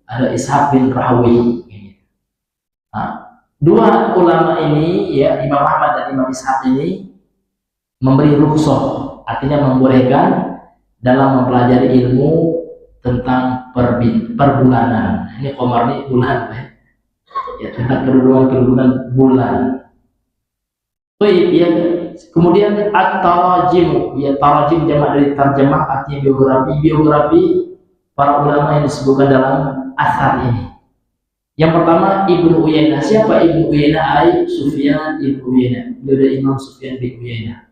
ada Ishaq bin Rohawi. Nah, dua ulama ini ya, Imam Ahmad dan Imam Ishaq ini memberi rukhsah, artinya membolehkan dalam mempelajari ilmu tentang perbulanan. Ini qamar ini bulan ya, tentang kedudukan bulan. Baik ya. Kemudian at-tarajim, ya tarajim jamak dari tarjamah, artinya biografi para ulama yang disebutkan dalam asar ini. Yang pertama Ibnu Uyainah. Siapa Ibnu Uyainah? Sufyan Ibnu Uyainah. Dia adalah Imam Sufyan bin Uyainah.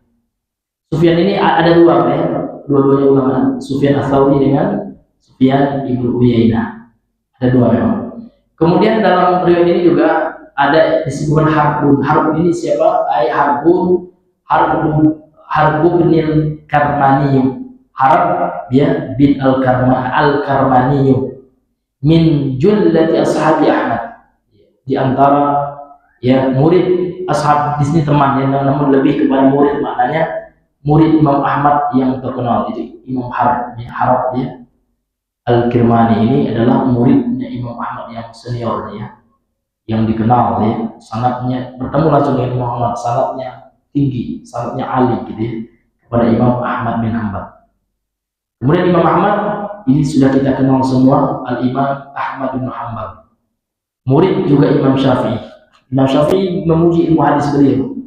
Sufyan ini ada dua ya, dua-duanya ulama. Sufyan Ats-Tsauri dengan Sufyan Ibnu Uyainah. Ada dua memang. Kemudian dalam riwayat ini juga ada disebutkan Harbun. Harbun ini siapa? Harbun bin Karmani. Harb ya bin Al-Karmani min jullati ashabi Ahmad, di antara ya murid ashab. Di sini teman ya, namun lebih kepada murid, maknanya murid Imam Ahmad yang terkenal itu Imam Harb ya. Al-Kirmani ini adalah muridnya Imam Ahmad yang senior ya, yang dikenal ya, sanadnya bertemu langsung dengan Imam Ahmad, sanadnya tinggi, sanadnya ali gitu ya, kepada Imam Ahmad bin Hanbal. Kemudian Imam Ahmad ini sudah kita kenal semua, Al-Imam Ahmad bin Hanbal, murid juga Imam Syafi'i. Imam Syafi'i memuji ilmu hadis beliau.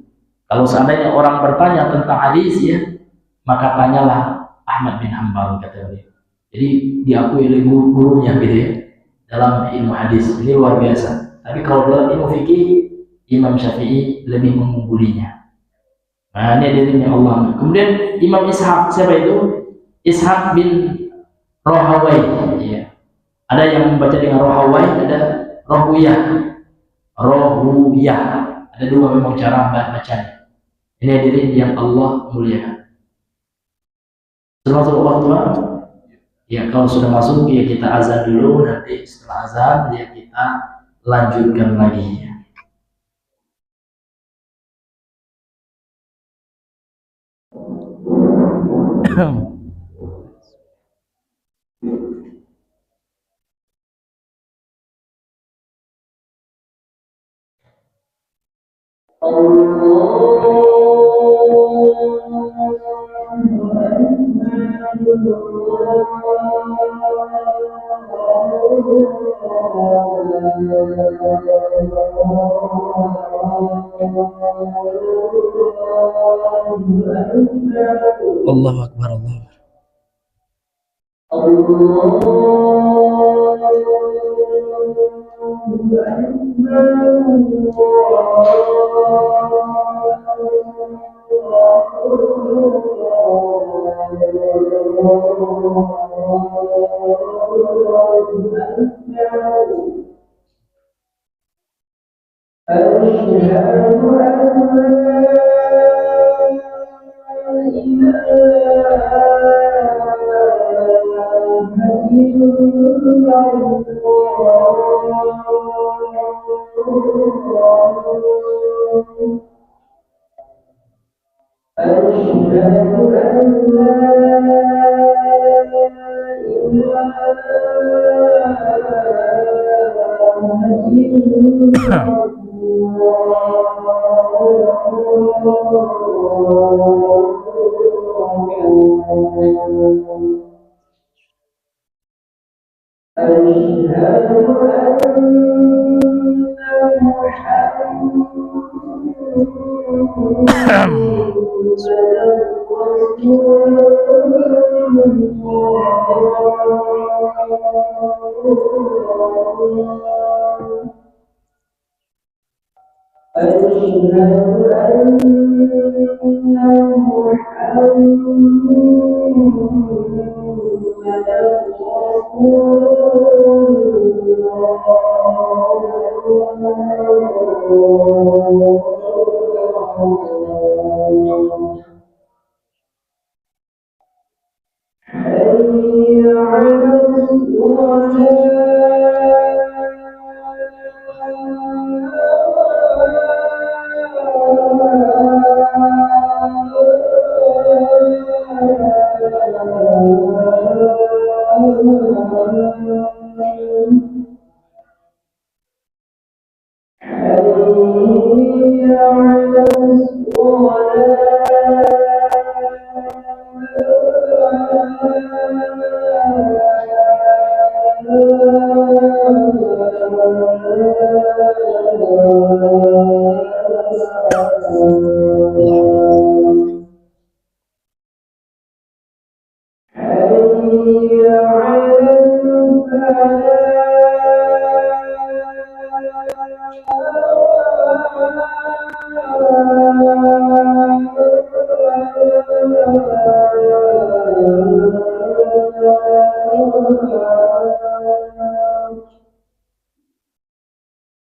Kalau seandainya orang bertanya tentang hadis ya, maka tanyalah Ahmad bin Hanbal, kata beliau. Jadi diakui oleh gurunya gitu ya, dalam ilmu hadis. Ini luar biasa. Tapi kalau dalam ilmu fikih, Imam Syafi'i lebih mengunggulinya. Nah, ini adilnya Allah. Kemudian Imam Ishaq, siapa itu? Ishaq bin Rohawai ya. Ada yang membaca dengan Rohawai, ada Rohuyah. Ada dua memang cara bacanya. Ini hadirin yang Allah muliakan. Sudah masuk waktu ya, kalau sudah masuk ya kita azan dulu, nanti setelah azan ya kita lanjutkan lagi ya. Allahu Akbar,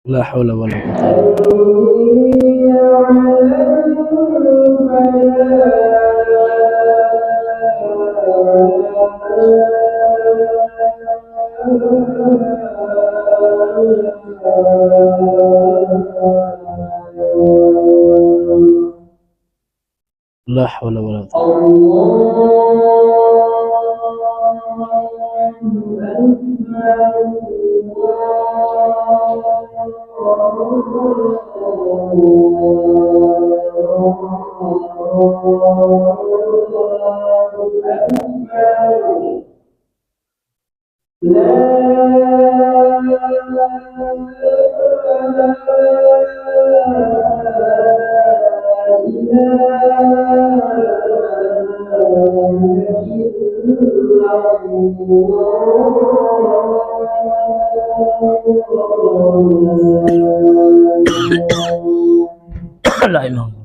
La haula wala quwwata. La haula wala la ilaha.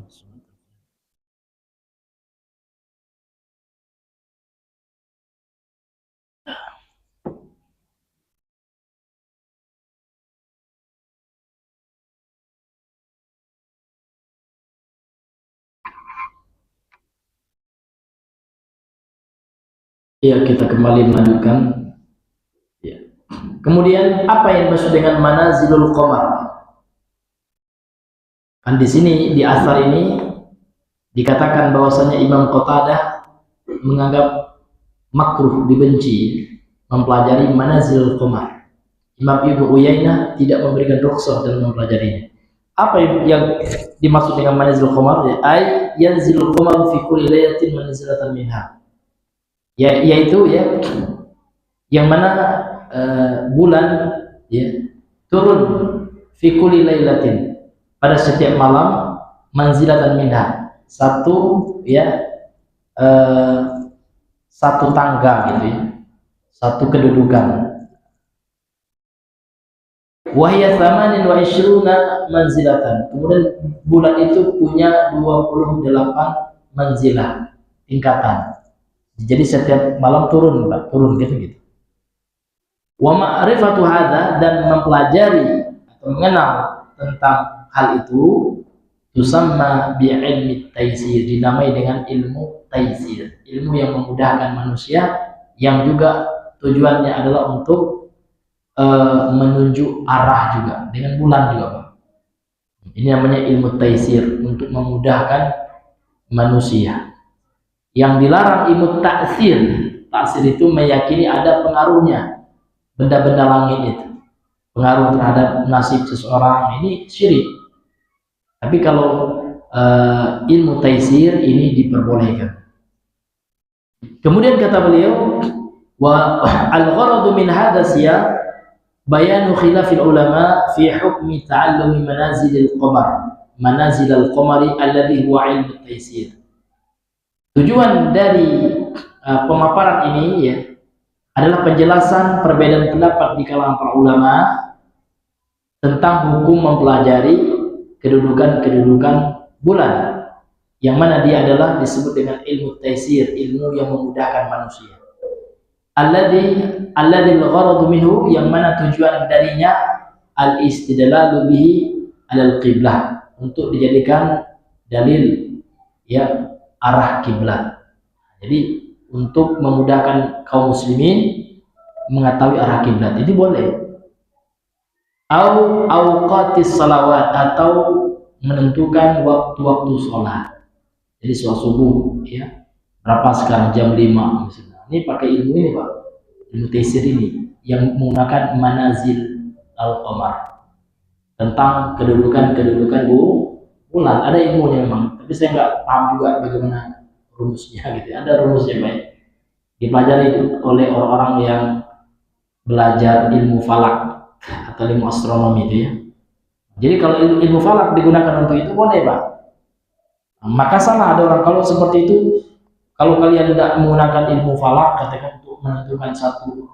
Ya, kita kembali melanjutkan. Ya. Kemudian apa yang dimaksud dengan manazilul qamar? Kan di sini di asar ini dikatakan bahwasanya Imam Qatadah menganggap makruh, dibenci mempelajari manazilul qamar. Imam Ibnu Uyainah tidak memberikan rukhsah dalam mempelajarinya. Apa yang dimaksud dengan manazilul qamar? Ya, ay yanzilul qamar fi kulli lailatin manzilatan minha. Ya, yaitu ya yang mana bulan ya turun fi kulli lailatin pada setiap malam manzilatan minha, satu ya satu tangga gitu ya, satu kedudukan. Wahya 28 manzilatan. Kemudian bulan itu punya 28 manzilah, tingkatan. Jadi setiap malam turun, Pak, turun gitu. Wa ma'rifatu hadza, dan mempelajari atau mengenal tentang hal itu tusamma bi'ilmi taysir, dinamai dengan ilmu taysir, ilmu yang memudahkan manusia, yang juga tujuannya adalah untuk menunjuk arah juga dengan bulan juga, Pak. Ini namanya ilmu taysir, untuk memudahkan manusia. Yang dilarang ilmu taksir. Taksir itu meyakini ada pengaruhnya benda-benda langit itu, pengaruh terhadap nasib seseorang, ini syirik. Tapi kalau ilmu taysir ini diperbolehkan. Kemudian kata beliau, wa al-gharadu min hadha siyaq bayanu khilafil ulama fi hukmi ta'allumi manazilil qamar, manazilal qamari alladhi huwa ilmu taysir. Tujuan dari pemaparan ini ya adalah penjelasan perbedaan pendapat di kalangan para ulama tentang hukum mempelajari kedudukan bulan, yang mana dia adalah disebut dengan ilmu taysir, ilmu yang memudahkan manusia. Alladhi al-gharadu minhu, yang mana tujuan darinya al-istidlalu bihi alal qiblah, untuk dijadikan dalil ya arah kiblat. Jadi untuk memudahkan kaum muslimin mengetahui arah kiblat, ini boleh. Au awqatis salawat, atau menentukan waktu-waktu sholat. Jadi sholat subuh ya, berapa sekarang, jam 5 misalnya. Ini pakai ilmu ini, Pak, ilmu taysir ini yang menggunakan manazil al-qamar, tentang kedudukan bulan. Ada ilmunya memang, tapi saya nggak paham juga bagaimana rumusnya gitu. Ada rumusnya, baik, dipelajari oleh orang-orang yang belajar ilmu falak atau ilmu astronomi itu ya. Jadi kalau ilmu falak digunakan untuk itu boleh, Pak. Maka salah ada orang kalau seperti itu. Kalau kalian tidak menggunakan ilmu falak, katakan untuk menentukan satu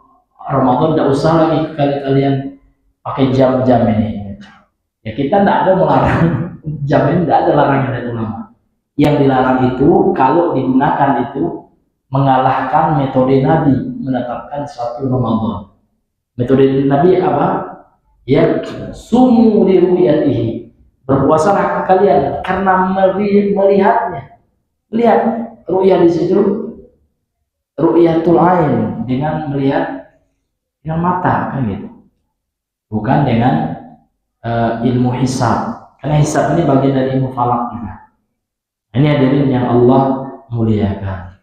Ramadan, tidak usah lagi kalian pakai jam-jam ini. Ya kita tidak ada melarang jam ini, tidak ada larangan dari ulama. Yang dilarang itu kalau digunakan itu mengalahkan metode Nabi menetapkan suatu Ramadan. Metode Nabi apa? Ya, sumu li ru'yatihi. Berpuasalah kalian karena melihatnya. Lihat ru'yah di situ ru'yatul ain, dengan melihat dengan mata, kan gitu. Bukan dengan ilmu hisab. Karena hisab ini bagian dari ilmu falak juga. Ini hadirin yang Allah muliakan.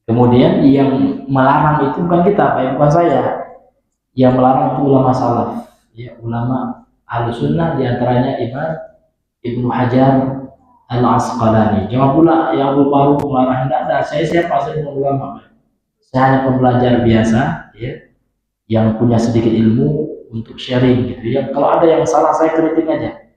Kemudian yang melarang itu bukan kita, bukan saya. Yang melarang itu ulama salaf, ya, ulama Ahlussunnah, diantaranya Imam Ibnu Hajar Al-Asqalani. Jangan pula yang baru melarang, tidak ada. Saya siapa? Saya bukan ulama. Saya hanya pembelajar biasa, ya, yang punya sedikit ilmu untuk sharing gitu. Ya, kalau ada yang salah saya kritik aja.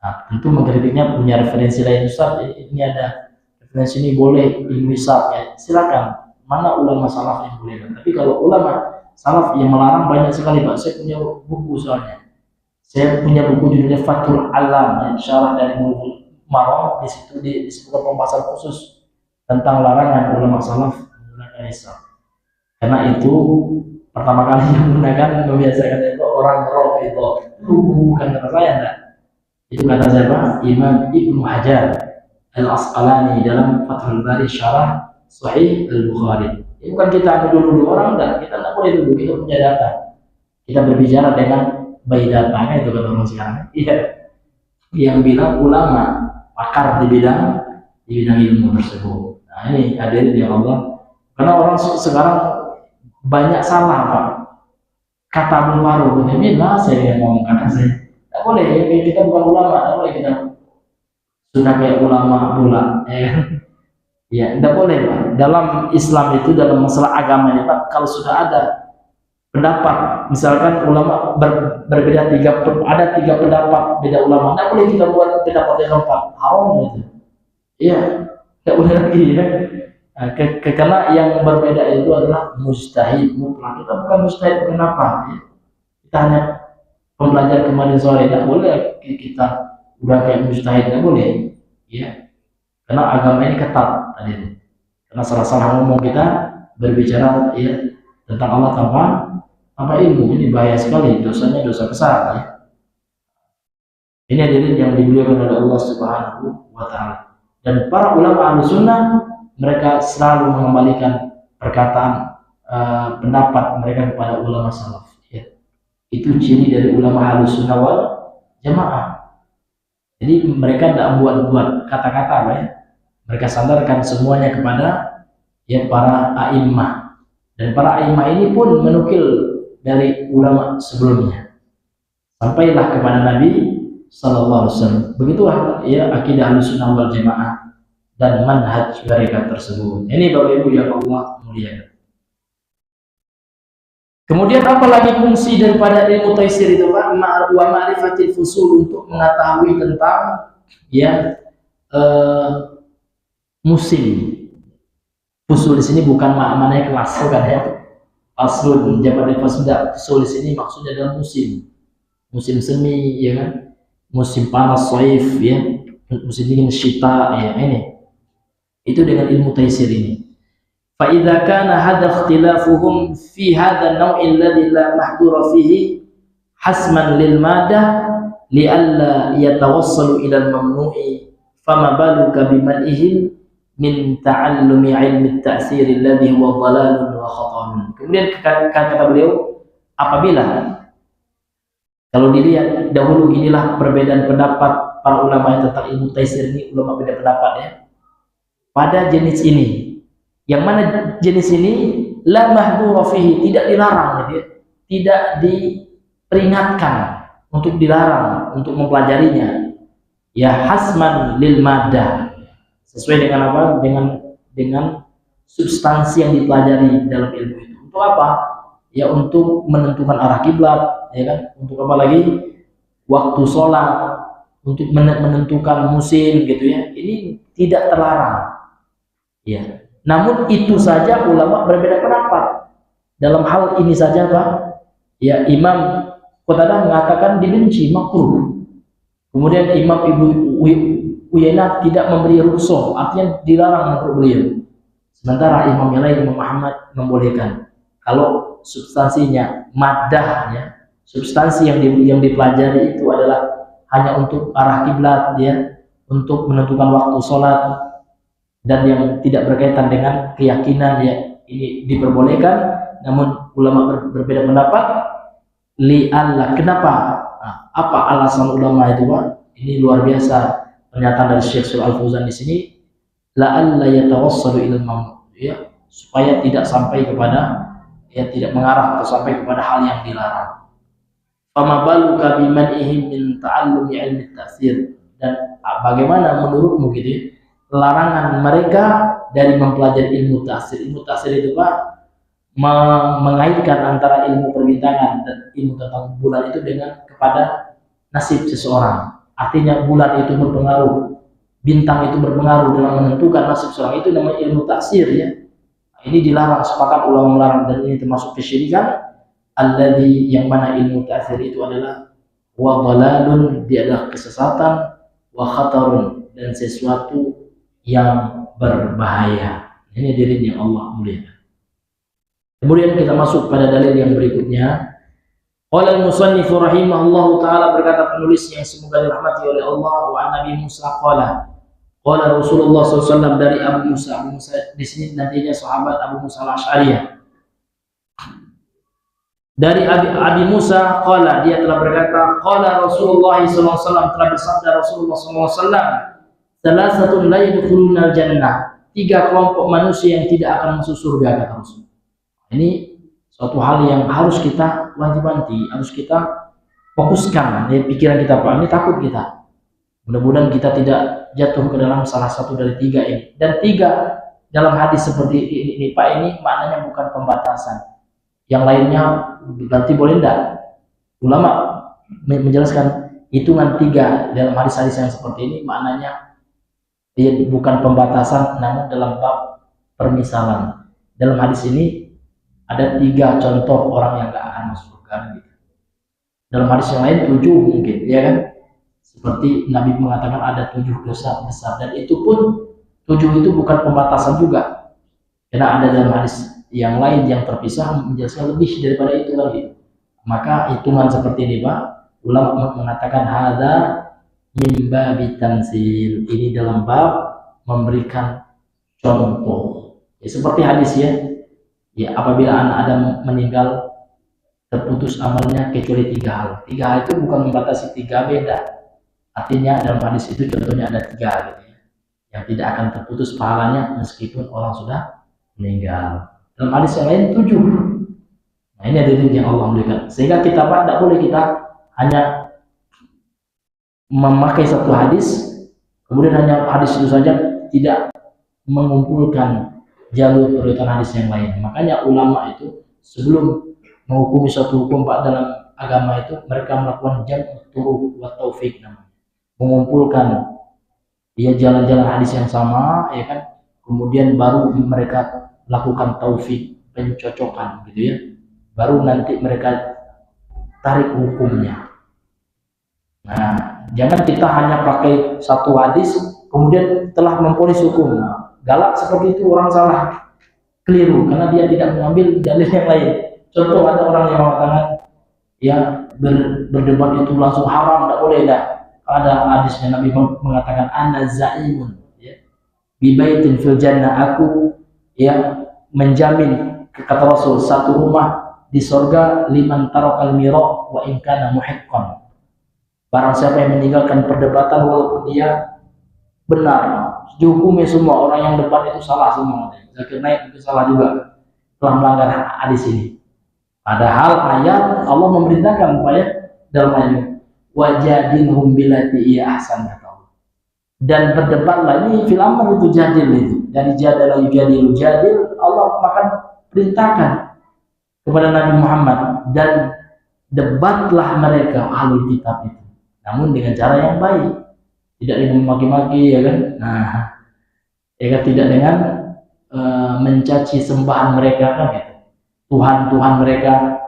Nah, tentu mengkritiknya punya referensi lain. Ustaz, ini ada referensi ini boleh ilmu hisab, ya silakan. Mana ulama salaf yang boleh? Tapi kalau ulama salaf yang melarang banyak sekali, Pak. Saya punya buku soalnya. Saya punya buku judulnya Fathul Alam, ya, syarah dari Bulughul Maram. Di situ disebutkan pembahasan khusus tentang larangan ulama salaf menggunakan hisab. Karena itu pertama kali yang menggunakan membiasakan itu orang Rafidhah. Bukan kata saya, enggak. Itu kata siapa? Imam Ibnu Hajar Al-Asqalani dalam Fathul Bari syarah Sahih Al-Bukhari. Ini bukan kita dulu orang, enggak. Kita enggak boleh dulu, kita punya data. Kita berbicara dengan by data, itu kata orang sekarang. Iya. Yang bilang ulama, pakar di bidang ilmu tersebut. Nah, ini hadirin ya Allah. Karena orang sekarang banyak salah, Pak. Kata baru, ini lah saya ngomong, karena saya tidak boleh, kita bukan ulama, tidak boleh kita sudah kayak ulama pula, ya kan? Ya, tidak boleh, Pak. Dalam Islam itu, dalam masalah agama ini, Pak, kalau sudah ada pendapat, misalkan ulama berbeda ada tiga pendapat beda ulama, tidak boleh kita buat pendapat yang keempat, haram itu. Iya, tidak boleh lagi, ya. Nah, karena yang berbeda itu adalah mujtahid mutlak. Kita bukan mujtahid, kenapa? Ya. Kita hanya pembelajar kemarin sore, tidak boleh kita udah kayak mujtahid, tidak boleh, ya. Karena agama ini ketat tadi. Karena salah-salah ngomong kita berbicara, ya, tentang Allah tanpa ilmu, ini bahaya sekali, dosanya dosa besar, ya. Ini hadirin yang dimuliakan oleh Allah Subhanahu wa Ta'ala. Dan para ulama Ahlussunnah, mereka selalu mengembalikan perkataan pendapat mereka kepada ulama salaf, ya. Itu ciri dari ulama Ahlussunnah wal Jamaah. Jadi mereka tidak buat kata-kata, ya. Mereka sandarkan semuanya kepada, ya, para a'immah. Dan para a'immah ini pun menukil dari ulama sebelumnya sampailah kepada Nabi sallallahu alaihi wasallam. Begitulah, ya, akidah Ahlussunnah wal Jamaah dan manhaj mereka tersebut. Ini Bapak Ibu yang Allah muliakan. Kemudian apalagi fungsi daripada ilmu taisir itu, Pak? Wa ma'rifatil fusul, untuk mengetahui tentang, ya, musim. Fusul di sini bukan maknanya kelas, bukan, ya. Faslun, jawaban fasul, fusul di sini maksudnya adalah musim. Musim semi, ya kan? Musim panas, shaif, ya. Musim dingin, syita, ya, ini. Itu dengan ilmu taisir ini. Fa idza kana hadha ikhtilafuhum fi hadha an-naw' alladhi la mahdura fihi hasman lil madah li'alla yatawassalu ila al-mamnu'i, fama baluka biman'ihim min ta'allumi 'ilmi at-ta'sir alladhi huwa dhalalun wa khata'un. Kemudian kata beliau, apabila kalau dilihat dahulu, inilah perbedaan pendapat para ulama tentang ilmu taisir ini, ulama beda pendapat, ya, pada jenis ini. Yang mana jenis ini la mahdhura fihi, tidak dilarang, gitu, ya. Tidak diperingatkan untuk dilarang untuk mempelajarinya, ya, hasman lil madah, sesuai dengan apa? Dengan substansi yang dipelajari dalam ilmu itu. Untuk apa? Ya, untuk menentukan arah kiblat, ya kan? Untuk apa lagi? Waktu sholat, untuk menentukan musim, gitu, ya. Ini tidak terlarang. Ya, namun itu saja ulama berbeda pendapat. dalam hal ini saja Pak, ya Imam Qatadah mengatakan dibenci, makruh. Kemudian Imam Ibnu Uyainah tidak memberi rukhsah, artinya dilarang menurut beliau. Sementara Imam yang lain, Imam Ahmad, membolehkan. Kalau substansinya madahnya, substansi yang dipelajari itu adalah hanya untuk arah kiblat, ya, untuk menentukan waktu sholat, dan yang tidak berkaitan dengan keyakinan, ya, ini diperbolehkan. Namun ulama berbeda pendapat. Li'alla, kenapa? Nah, apa alasan ulama itu Pak? Ini luar biasa pernyataan dari Syekh Shalih Al-Fauzan di sini. La'alla yatawassalu ilal mamnu, ya, supaya tidak sampai kepada, ya, tidak mengarah atau sampai kepada hal yang dilarang. Fama baluka biman'ihim min ta'allumi ilmi ta'tsir, dan bagaimana menurutmu gitu ya, larangan mereka dari mempelajari ilmu ta'tsir. Ilmu ta'tsir itu Pak, mengaitkan antara ilmu perbintangan dan ilmu tentang bulan itu dengan kepada nasib seseorang. Artinya bulan itu berpengaruh, bintang itu berpengaruh dalam menentukan nasib seseorang, itu namanya ilmu ta'tsir, ya. Ini dilarang, sepakat ulama melarang, dan ini termasuk kesyirikan. Alladzi, yang mana ilmu ta'tsir itu adalah wa dhalalun, dia adalah kesesatan, wa khatarun, dan sesuatu yang berbahaya. Ini diri yang Allah muliakan. Kemudian kita masuk pada dalil yang berikutnya. Qala al-musannif rahimahullahu taala, berkata penulis yang semoga dirahmati oleh Allah, wa Nabi Musa qala Rasulullah SAW, dari Abu Musa. Abu Musa di sini nantinya sahabat Abu Musa al-Asy'ariyah. Dari Abi Musa qala, dia telah berkata, qala Rasulullah SAW, telah bersabda Rasulullah SAW, salasatun la yadkhulunal jannah, 3 kelompok manusia yang tidak akan masuk surga, kata Rasul. Ini suatu hal yang harus kita wanti-wanti, harus kita fokuskan, ya, pikiran kita Pak. Ini takut kita. Mudah-mudahan kita tidak jatuh ke dalam salah satu dari 3 ini. Dan 3 dalam hadis seperti ini Pak, ini maknanya bukan pembatasan. Yang lainnya berarti boleh tidak? Ulama menjelaskan hitungan 3 dalam hadis-hadis yang seperti ini maknanya, ya, bukan pembatasan, namun dalam bab permisalan. Dalam hadis ini ada 3 contoh orang yang gak akan masuk surga, gitu. Dalam hadis yang lain 7 mungkin, ya kan? Seperti Nabi mengatakan ada 7 dosa besar, dan itu pun 7 itu bukan pembatasan juga, karena ada dalam hadis yang lain yang terpisah menjelaskan lebih daripada itu lagi. Maka hitungan seperti ini Pak, ulama mengatakan hadza min babi tamsil, ini dalam bab memberikan contoh, ya, seperti hadis, ya. Ya, apabila anak Adam meninggal, terputus amalnya kecuali 3 hal. 3 hal itu bukan membatasi 3 beda. Artinya dalam hadis itu contohnya ada 3, gitu ya, yang tidak akan terputus pahalanya meskipun orang sudah meninggal. Dalam hadis yang lain 7. Nah, ini ada yang Allah berikan. Sehingga kita Pak, tidak boleh kita hanya memakai satu hadis, kemudian hanya hadis itu saja, tidak mengumpulkan jalur perututan hadis yang lain. Makanya ulama itu sebelum menghukumi suatu hukum Pak dalam agama itu, mereka melakukan jam'u turuq wa taufik, namanya. Mengumpulkan, ya, jalan-jalan hadis yang sama, ya kan? Kemudian baru mereka lakukan taufik, pencocokan, gitu ya. Baru nanti mereka tarik hukumnya. Nah, jangan kita hanya pakai satu hadis kemudian telah memponis hukum. Nah, galak seperti itu orang salah, keliru, karena dia tidak mengambil dalil yang lain. Contoh, ada orang yang mengatakan, ya, berdebat itu langsung haram, tidak boleh, dah. Ada hadisnya Nabi mengatakan ana zaimun, ya, bi baitin fil jannah, aku, ya, menjamin, kata Rasul, 1 rumah di surga, liman tarakal mira wa in kana muhiqqan. Barang siapa yang meninggalkan perdebatan walaupun dia benar, dihukumi semua orang yang debat itu salah semua. Zakir Naik itu salah juga, telah melanggar hadis ini. Padahal ayat Allah memerintahkan Pak, ya, dalam ayat wajadilhum billati hiya ahsan, kata Allah. Dan berdebatlah, ini fil amr itu jadil, itu dari jadala yujadilu, jadil Allah makan perintahkan kepada Nabi Muhammad, dan debatlah mereka ahlul kitab itu, namun dengan cara yang baik, tidak dengan memaki-maki, ya kan? Nah, ya kan, tidak dengan mencaci sembahan mereka, kan, gitu. Tuhan mereka.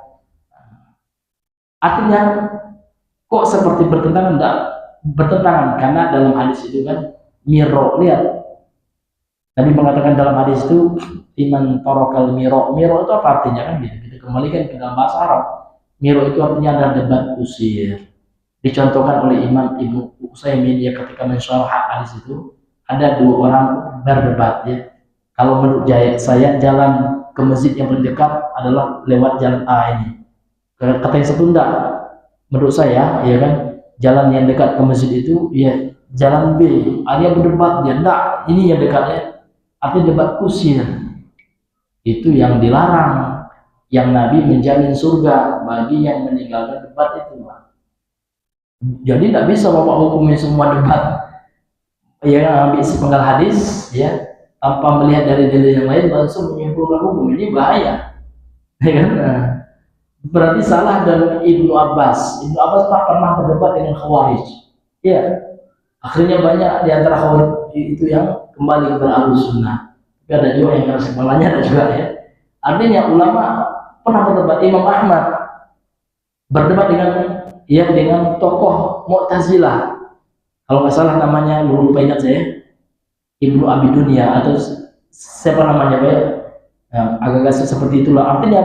Artinya kok seperti bertentangan? Tidak bertentangan, karena dalam hadis itu kan miro, lihat Nabi mengatakan dalam hadis itu iman torokal miro itu apa artinya kan gitu. Kita kembalikan ke dalam bahasa Arab. Miro itu artinya adalah debat kusir. Dicontohkan oleh Imam Ibnu Utsaimin ya ketika mensyarah hadis itu, ada dua orang berdebat ya. Kalau menurut saya jalan ke masjid yang terdekat adalah lewat jalan A ini. Kata yang sekunda, menurut saya ya kan, jalan yang dekat ke masjid itu ya jalan B. Ada berdebat dia, enggak, ini yang dekatnya. Artinya debat kusir. Itu yang dilarang. Yang Nabi menjamin surga bagi yang meninggalkan debat itu. Jadi tidak bisa bapak hukumnya semua debat ya ambil sepenggal hadis ya tanpa melihat dari dalil yang lain langsung menyimpulkan hukum. Ini bahaya ya kan? Berarti salah dan Ibnu Abbas pernah berdebat dengan Khawarij ya, akhirnya banyak di antara Khawarij itu yang kembali kepada Ahlus Sunnah. Tapi ada juga yang keras kepalanya, ada juga ya. Artinya ulama pernah berdebat. Imam Ahmad berdebat dengan tokoh Mu'tazilah, kalau nggak salah namanya, lupa ingat saya, Ibnu Abi Dunya atau siapa namanya ya, agak-agak seperti itulah. Artinya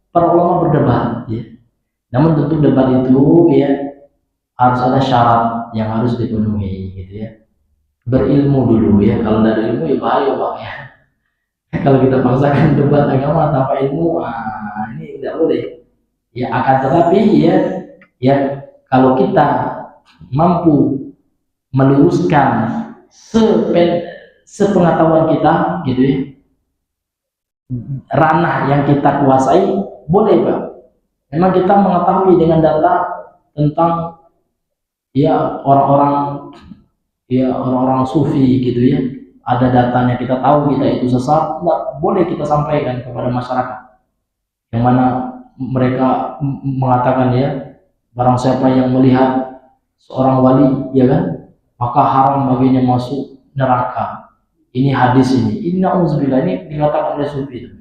para ulama berdebat ya. Namun tentu debat itu ya harus ada syarat yang harus dipenuhi gitu ya. Berilmu dulu ya, kalau dari ilmu ya bahaya Pak ya. Kalau kita paksakan debat agama tanpa ilmu, ini tidak boleh ya. Akan tetapi ya kalau kita mampu meluruskan sepengetahuan kita gitu ya, ranah yang kita kuasai, boleh Pak. Memang kita mengetahui dengan data tentang ya orang-orang sufi gitu ya, ada datanya, kita tahu kita itu sesat, boleh kita sampaikan kepada masyarakat yang mana mereka mengatakan ya, barang siapa yang melihat seorang wali ya kan, maka haram baginya masuk neraka. Ini hadis ini na'udzubillah, ini dikatakan oleh sufi itu.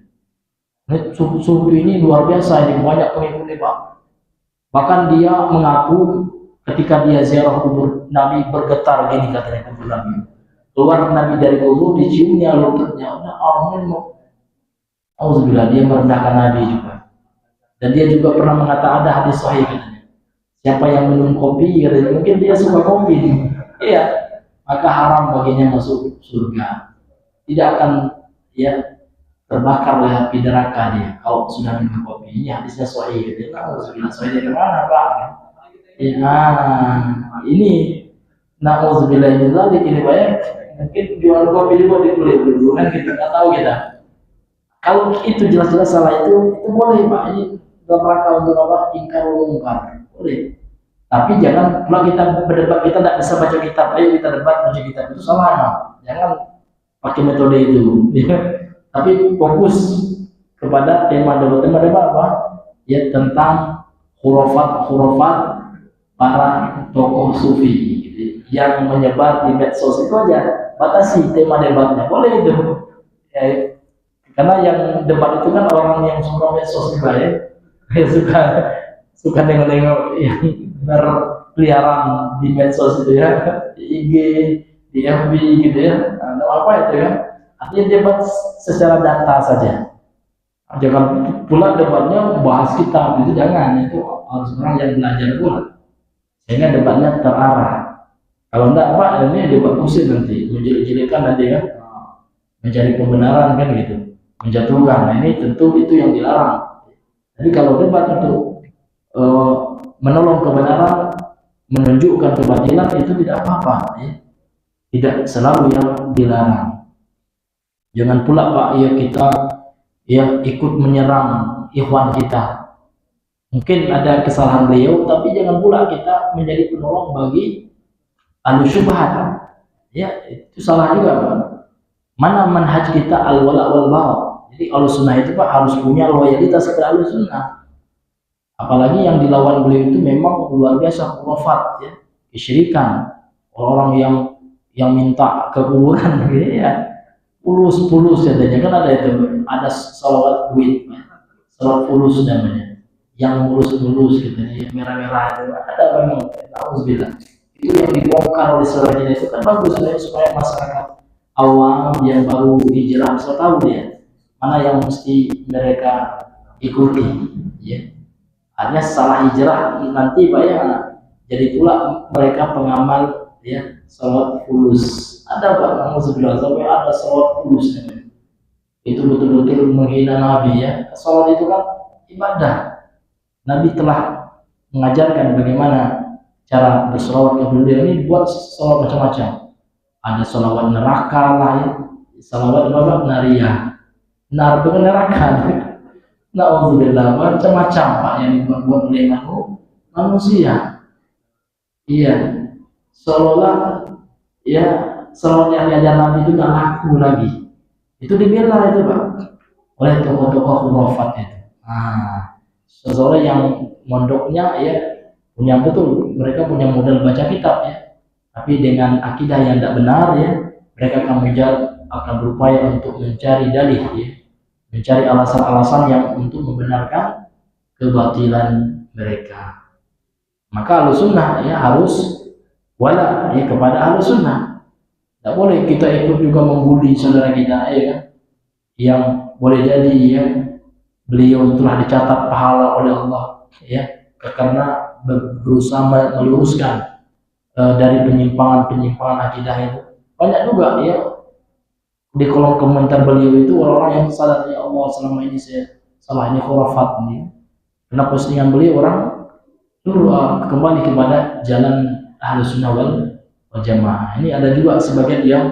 Sufi ini luar biasa, ini banyak pengikutnya Pak. Bahkan dia mengaku ketika dia ziarah kubur Nabi bergetar gini, katanya kubur Nabi. Keluar Nabi dari kubur, diciumnya lututnya. Auzubillah, dia merendahkan Nabi juga. Dan dia juga pernah mengatakan, ada hadis sahih katanya, siapa yang minum kopi, katanya, mungkin dia suka kopi. Iya, maka haram baginya masuk surga. Tidak akan ya terbakar oleh api neraka dia kalau sudah minum kopi. Ini hadisnya sahih. Dia na'udzubillah, sahih dari mana Pak? Ya, ini na'udzubillah ini lagi ini banyak. Mungkin jual kopi juga dikulit dulu kan, kita nggak tahu kita. Kalau itu jelas-jelas salah itu boleh Pak. Ini dalam rangka untuk apa? Ingkar mungkar, boleh. Tapi jangan pula kita berdebat, kita tidak bisa baca kitab, ayo kita debat baca kitab, itu salah Pak. Jangan pakai metode itu ya. Tapi fokus kepada tema debat apa ya, tentang khurafat para tokoh sufi gitu, yang menyebar di medsos. Itu aja, batasi tema debatnya, boleh itu ya, karena yang debat itu kan orang yang suka medsos juga ya, suka nengok-nengok yang berkeliaran di medsos itu ya, di IG, di FB gitu ya. Apa itu ya, artinya debat secara data saja, jangan pula debatnya bahas kitab, itu jangan. Itu harus orang yang belajar pula sehingga debatnya terarah. Kalau enggak Pak, ini debat kusir nanti, menjelek-jelekan nanti kan, mencari pembenaran kan gitu, menjatuhkan. Nah ini tentu itu yang dilarang. Jadi kalau debat untuk menolong kebenaran, menunjukkan kebatilan, itu tidak apa-apa ya. Tidak selalu yang dilarang. Jangan pula Pak ya kita ya ikut menyerang ikhwan kita. Mungkin ada kesalahan beliau, tapi jangan pula kita menjadi penolong bagi ahlu syubhat. Ya, itu salah juga Pak. Mana manhaj kita al-wala wal bara. Jadi ahlu sunnah itu Pak harus punya loyalitas kepada ahlu sunnah. Apalagi yang dilawan beliau itu memang luar biasa, khurafat ya, kesyirikan, orang-orang yang minta ke kuburan gitu ya, pulus katanya kan, ada itu, ada salawat duit sholat fulus namanya, yang mulus-mulus gitu, yang merah-merah itu ada memang. Alhamdulillah itu yang dibongkar oleh saudaranya itu kan bagus ya, supaya masyarakat awam yang baru hijrah bisa tahu dia mana yang mesti mereka ikuti ya. Artinya setelah hijrah nanti banyak jadi pula mereka pengamal ya sholat fulus. Ada Pak, kamu sebelah sampai ada sholat fulus namanya. Itu betul-betul menghina Nabi ya. Sholat itu kan ibadah. Nabi telah mengajarkan bagaimana cara bersolawat ke beliau. Ini buat sholat macam-macam. Ada sholawat neraka lah ya, sholawat apa nariyah. Nar itu neraka. Nauzubillah, macam-macam Pak yang dibuat oleh manusia. Iya, seolah ya sholawat yang diajar Nabi itu nggak laku lagi. Itu dibela itu Pak oleh tokoh-tokoh khurafat itu. Seseorang yang mondoknya ya punya betul, mereka punya modal baca kitab ya, tapi dengan akidah yang tidak benar ya, mereka akan berupaya untuk mencari dalih ya, mencari alasan-alasan yang untuk membenarkan kebatilan mereka. Maka Ahlussunnah ya harus wala ya kepada Ahlussunnah. Tidak boleh kita ikut juga membuli saudara kita ya kan, yang boleh jadi ya beliau telah dicatat pahala oleh Allah ya karena berusaha meluruskan dari penyimpangan akidah itu. Banyak juga ya di kolom komentar beliau itu orang-orang yang sadar ya Allah selama ini saya salah, ini khurafat ini. Karena postingan beliau orang kembali kepada jalan Ahlussunnah wal Jamaah. Ini ada juga sebagian yang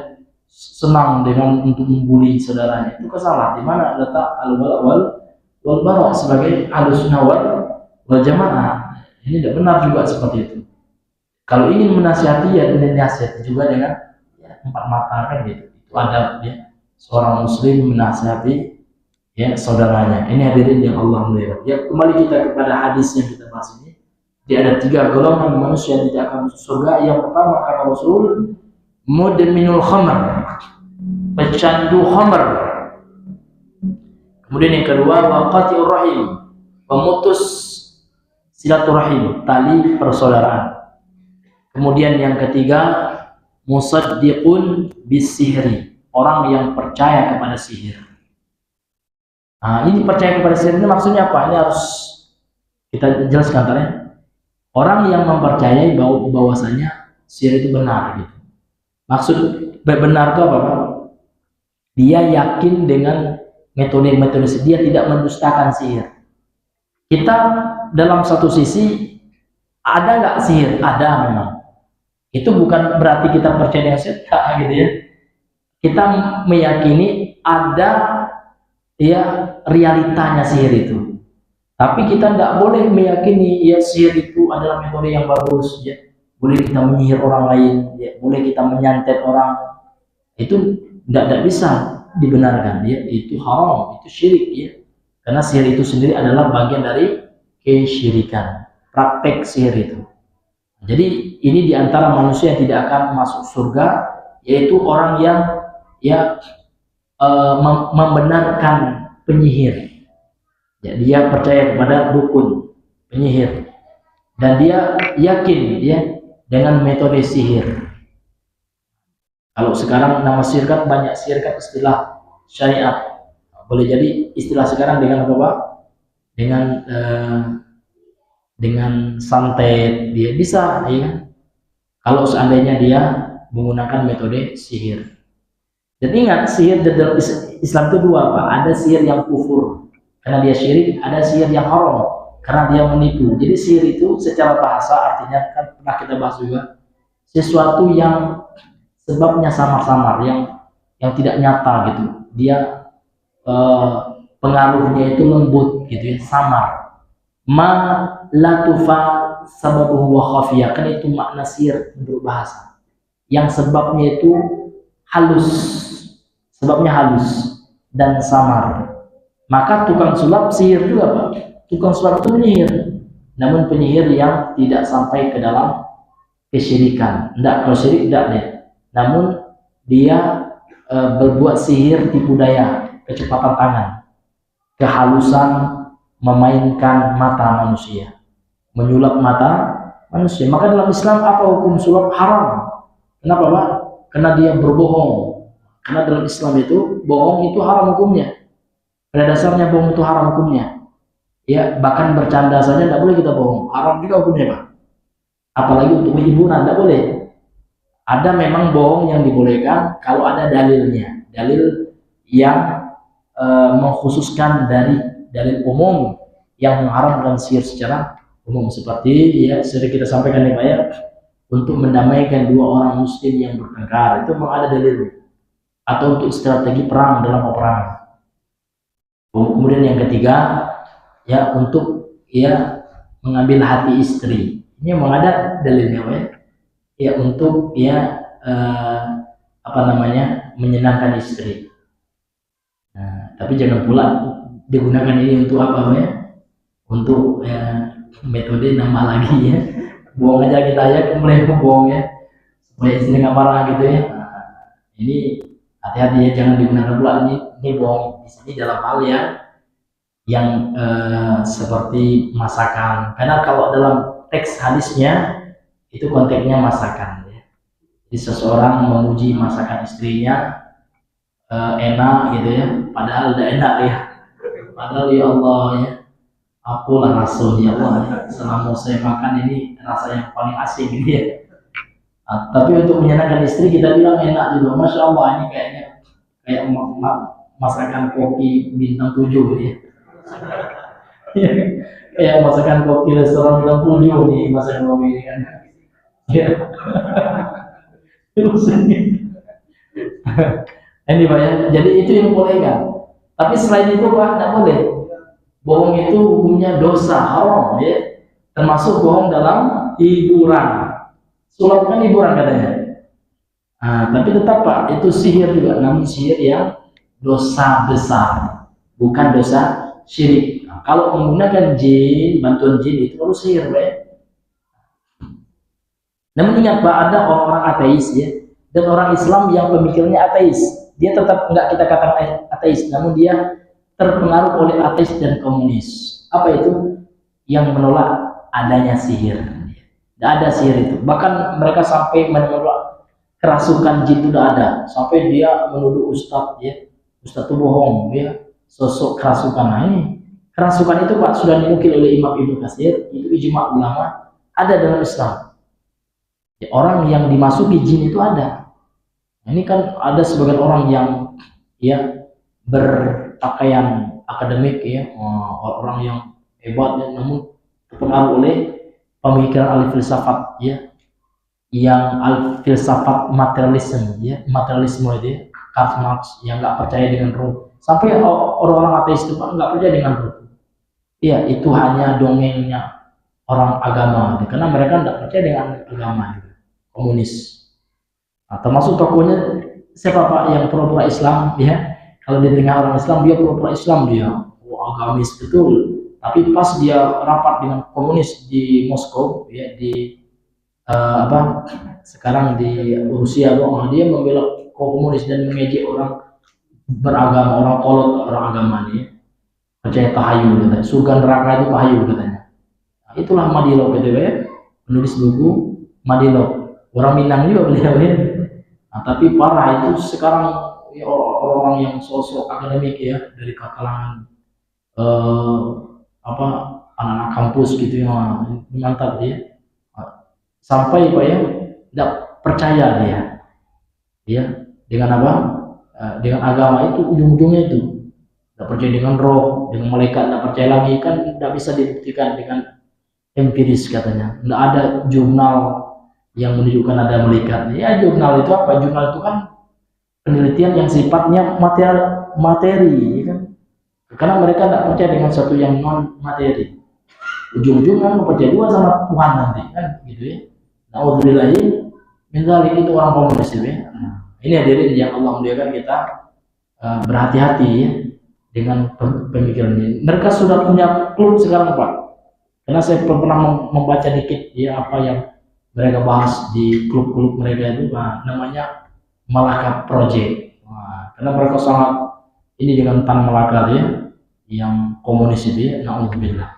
senang dengan untuk membuli saudaranya. Itu kesalahan. Di mana letak al-wala wal bara sebagai Ahlussunnah wal Jamaah. Ini tidak benar juga seperti itu. Kalau ingin menasihati ya dinasihati juga dengan ya, empat mata kan gitu. Itu adab ya seorang muslim menasihati ya saudaranya. Ini hadirin yang Allah muliakan. Ya kembali kita kepada hadis yang kita bahas ini. Dia ada 3 golongan manusia yang tidak akan masuk surga. Yang pertama kata Rasul, mudminul khamr, pecandu khamr. Kemudian yang kedua, waqati'ur rahim, pemutus silaturahim, tali persaudaraan. Kemudian yang ketiga, musaddiqun bisihri, orang yang percaya kepada sihir. Nah, ini percaya kepada sihir ini maksudnya apa? Ini harus kita jelaskan tadi. Orang yang mempercayai bahwasanya sihir itu benar gitu. Maksud benar itu apa Pak? Dia yakin dengan metode-metode sihir, dia tidak mendustakan sihir. Kita dalam satu sisi ada nggak sihir? Ada memang. Itu bukan berarti kita percaya dengan sihir, gitu ya. Kita meyakini ada ya realitanya sihir itu. Tapi kita tidak boleh meyakini ya sihir itu adalah metode yang bagus ya. Boleh kita menyihir orang lain ya, boleh kita menyantet orang. Itu tidak bisa dibenarkan ya, itu haram, itu syirik ya. Karena sihir itu sendiri adalah bagian dari kesyirikan, praktek sihir itu. Jadi ini diantara manusia yang tidak akan masuk surga, yaitu orang yang ya membenarkan penyihir. Ya, dia percaya kepada dukun, penyihir, dan dia yakin ya dengan metode sihir. Kalau sekarang nama sihir kan banyak, sihir kan istilah syariat. Boleh jadi istilah sekarang dengan apa? Dengan santet dia bisa ya. Kalau seandainya dia menggunakan metode sihir. Dan ingat sihir dalam Islam itu 2 Pak. Ada sihir yang kufur karena dia syirik, ada sihir yang haram karena dia menipu. Jadi sihir itu secara bahasa artinya kan pernah kita bahas juga, sesuatu yang sebabnya samar-samar, yang tidak nyata gitu. Dia pengaruhnya itu lembut gitu ya, samar. Ma latufa sababuhu wa khafiyah, kan itu makna sihir menurut bahasa. Yang sebabnya itu halus, sebabnya halus dan samar. Maka tukang sulap sihir juga Pak. Tukang sulap itu penyihir, namun penyihir yang tidak sampai ke dalam kesyirikan. Tidak, kalau syirik tidak deh. Namun dia berbuat sihir tipu daya, kecepatan tangan, kehalusan memainkan mata manusia, menyulap mata manusia. Maka dalam Islam apa hukum sulap? Haram. Kenapa Pak? Karena dia berbohong. Karena dalam Islam itu bohong itu haram hukumnya. Pada dasarnya bohong itu haram hukumnya. Ya, bahkan bercanda saja tidak boleh kita bohong. Haram juga hukumnya Pak. Apalagi untuk hiburan tidak boleh. Ada memang bohong yang dibolehkan kalau ada dalilnya. Dalil yang mengkhususkan dari dalil umum yang mengharamkan sihir secara umum, seperti ya sering kita sampaikan ya Pak ya, untuk mendamaikan dua orang muslim yang bertengkar itu memang ada dalil, atau untuk strategi perang dalam peperangan. Kemudian yang ketiga ya untuk ya mengambil hati istri, ini memang ada dalilnya Pak ya, untuk ya menyenangkan istri. Nah, tapi jangan pula digunakan ini untuk apa ya? Untuk metode nambah lagi ya. Bohong aja kita ya, mulai bohong ya, supaya istri nggak marah gitu ya. Nah, ini hati-hati ya, jangan digunakan pula ini bohong di sini dalam hal yang seperti masakan. Karena kalau dalam teks hadisnya itu konteksnya masakan ya. Jadi seseorang memuji masakan istrinya enak gitu ya, padahal udah enak ya, padahal ya Allah ya, apalah rasanya Allah selama saya makan ini rasa yang paling asing gitu ya. Tapi untuk menyenangkan istri kita bilang enak juga, Masya Allah ini kayaknya kayak masakan koki bintang 7 gitu ya. Kayak masakan koki restoran bintang 7 nih masakan kopi ini kan ya. Terus ini Pak ya, jadi itu yang boleh kan. Tapi selain itu Pak tidak boleh. Bohong itu hukumnya dosa, haram ya. Termasuk bohong dalam hiburan. Sulap kan hiburan katanya. Tapi tetap Pak, itu sihir juga, namun sihir yang dosa besar, bukan dosa syirik. Kalau menggunakan jin, bantuan jin itu baru sihir Pak ya. Namun ingat Pak, ada orang-orang ateis ya, dan orang Islam yang pemikirannya ateis. Dia tetap enggak kita katakan ateis, namun dia terpengaruh oleh ateis dan komunis. Apa itu? Yang menolak adanya sihir. Tidak ada sihir itu. Bahkan mereka sampai menolak kerasukan jin itu tidak ada. Sampai dia menuduh ustadz ya, ustadz itu bohong ya, sosok kerasukan. Nah ini kerasukan itu Pak sudah dinukil oleh Imam Ibnu Katsir, itu ijma ulama, ada dalam Islam. Ya, orang yang dimasuki jin itu ada. Ini kan ada sebagian orang yang ya berpakaian akademik ya, orang yang hebat ya, namun terpengaruh oleh pemikiran ahli filsafat ya, yang ahli filsafat materialisme ya, materialisme itu ya, Karl Marx, yang nggak percaya dengan ruh. Sampai orang-orang ateis itu nggak percaya dengan ruh. Iya, itu hanya dongengnya orang agama, karena mereka nggak percaya dengan agama, komunis. Termasuk tokohnya siapa Pak yang pura-pura Islam ya, kalau di tengah orang Islam dia pura-pura Islam, dia agamis betul, tapi pas dia rapat dengan komunis di Moskow ya, di sekarang di Rusia, dia membela komunis dan mengejek orang beragama, orang kolot, orang agama nih, percaya tahayul katanya, surga neraka itu tahayul katanya. Itulah Madilog gitu ya, penulis buku Madilog, orang Minang juga beliau ya. Tapi parah itu sekarang ya, orang-orang yang sosok akademik ya, dari kalangan anak-anak kampus gitu ya, mantap dia. Sampai Pak ya tidak percaya dia dengan apa? Dengan agama itu ujung-ujungnya itu tidak percaya dengan roh, dengan malaikat, tidak percaya lagi, kan tidak bisa dibuktikan dengan empiris katanya. Tidak ada jurnal yang menunjukkan ada malaikat. Ya jurnal itu apa? Jurnal itu kan penelitian yang sifatnya materi ya kan? Karena mereka tidak percaya dengan sesuatu yang non materi. Ujung-ujungnya percaya dua sama Tuhan nanti kan gitu ya. Nauzubillahi min dzalik, itu orang komunis ya. Ini hadirin yang Allah muliakan, kita berhati-hati ya dengan pemikiran ini. Mereka sudah punya klub sekarang Pak. Karena saya pernah membaca dikit ya apa yang mereka bahas di klub-klub mereka itu, namanya Malaka Project. Karena mereka sangat ini dengan Tan Malaka ya, yang komunis itu ya, na'udzubillah.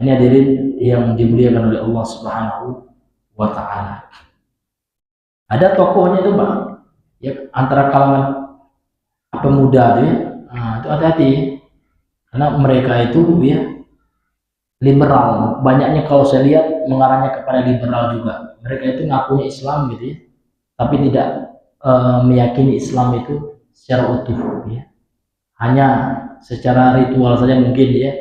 Ini hadirin yang dimuliakan oleh Allah Subhanahu wa taala. Ada tokohnya itu Pak, ya antara kalangan pemuda itu ya. Nah, itu hati-hati karena mereka itu ya liberal. Banyaknya kalau saya lihat mengarahnya kepada liberal juga. Mereka itu ngakunya Islam gitu ya, tapi tidak meyakini Islam itu secara utuh ya. Hanya secara ritual saja mungkin ya.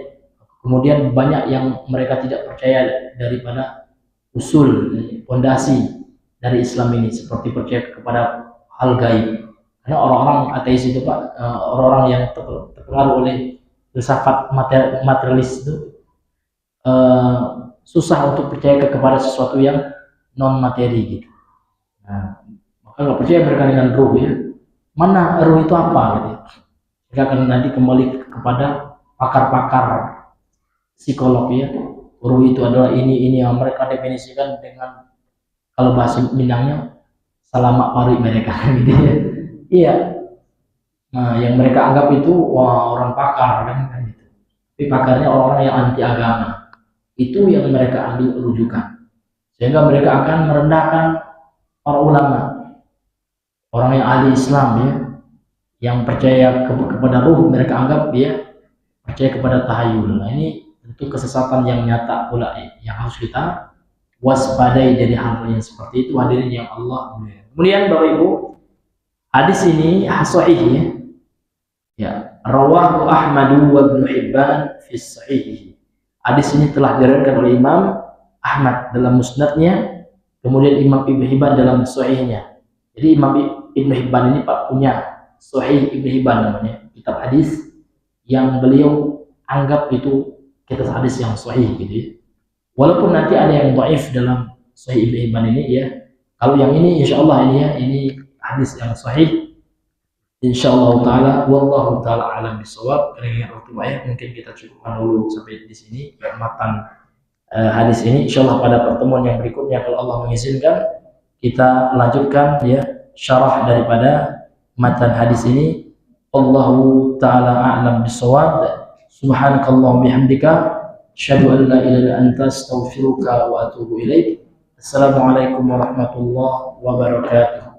Kemudian banyak yang mereka tidak percaya daripada usul, fondasi dari Islam ini, seperti percaya kepada hal gaib. Karena orang-orang ateis itu Pak, orang-orang yang terpengaruh oleh filsafat materialis itu susah untuk percaya kepada sesuatu yang non materi gitu. Nah, maka nggak percaya mereka dengan ruh ya. Mana ruh itu apa gitu. Mereka akan nanti kembali kepada pakar-pakar psikolog ya. Ruh itu adalah ini yang mereka definisikan dengan kalau bahasa Minangnya salamak pari mereka gitu ya. Iya. Nah, yang mereka anggap itu wah, orang pakar kan gitu. Tapi pakarnya orang-orang yang anti agama. Itu yang mereka ambil rujukan. Sehingga mereka akan merendahkan para ulama. Orang yang ahli Islam ya, yang percaya kepada ruh, mereka anggap dia percaya kepada tahayul. Nah, ini tentu kesesatan yang nyata pula yang harus kita waspadai dari hal yang seperti itu hadirin yang Allah. Kemudian Bapak Ibu, hadis ini sahih ya. Ya, rawahu Ahmad wa Ibnu Hibban fi sahih. Hadis ini telah diriwayatkan oleh Imam Ahmad dalam musnadnya, kemudian Imam Ibnu Hibban dalam sahihnya. Jadi Imam Ibnu Hibban ini Pak punya Sahih Ibnu Hibban namanya, kitab hadis yang beliau anggap itu kitab hadis yang sahih gitu ya. Walaupun nanti ada yang dhaif dalam Sahih Ibnu Hibban ini ya. Kalau yang ini insyaallah ini ya, ini hadis yang sahih. Insyaallah taala wallahu taala alam bisawab. Karena waktu banyak mungkin kita cukupkan dulu sampai di sini ya, matan hadis ini. Insyaallah pada pertemuan yang berikutnya kalau Allah mengizinkan kita lanjutkan ya syarah daripada matan hadis ini. Allahu taala a'lam bisawab. Subhanakallahumma bihamdika asyhadu an la ilaha illa anta astaghfiruka wa atubu ilaik. Assalamualaikum warahmatullahi wabarakatuh.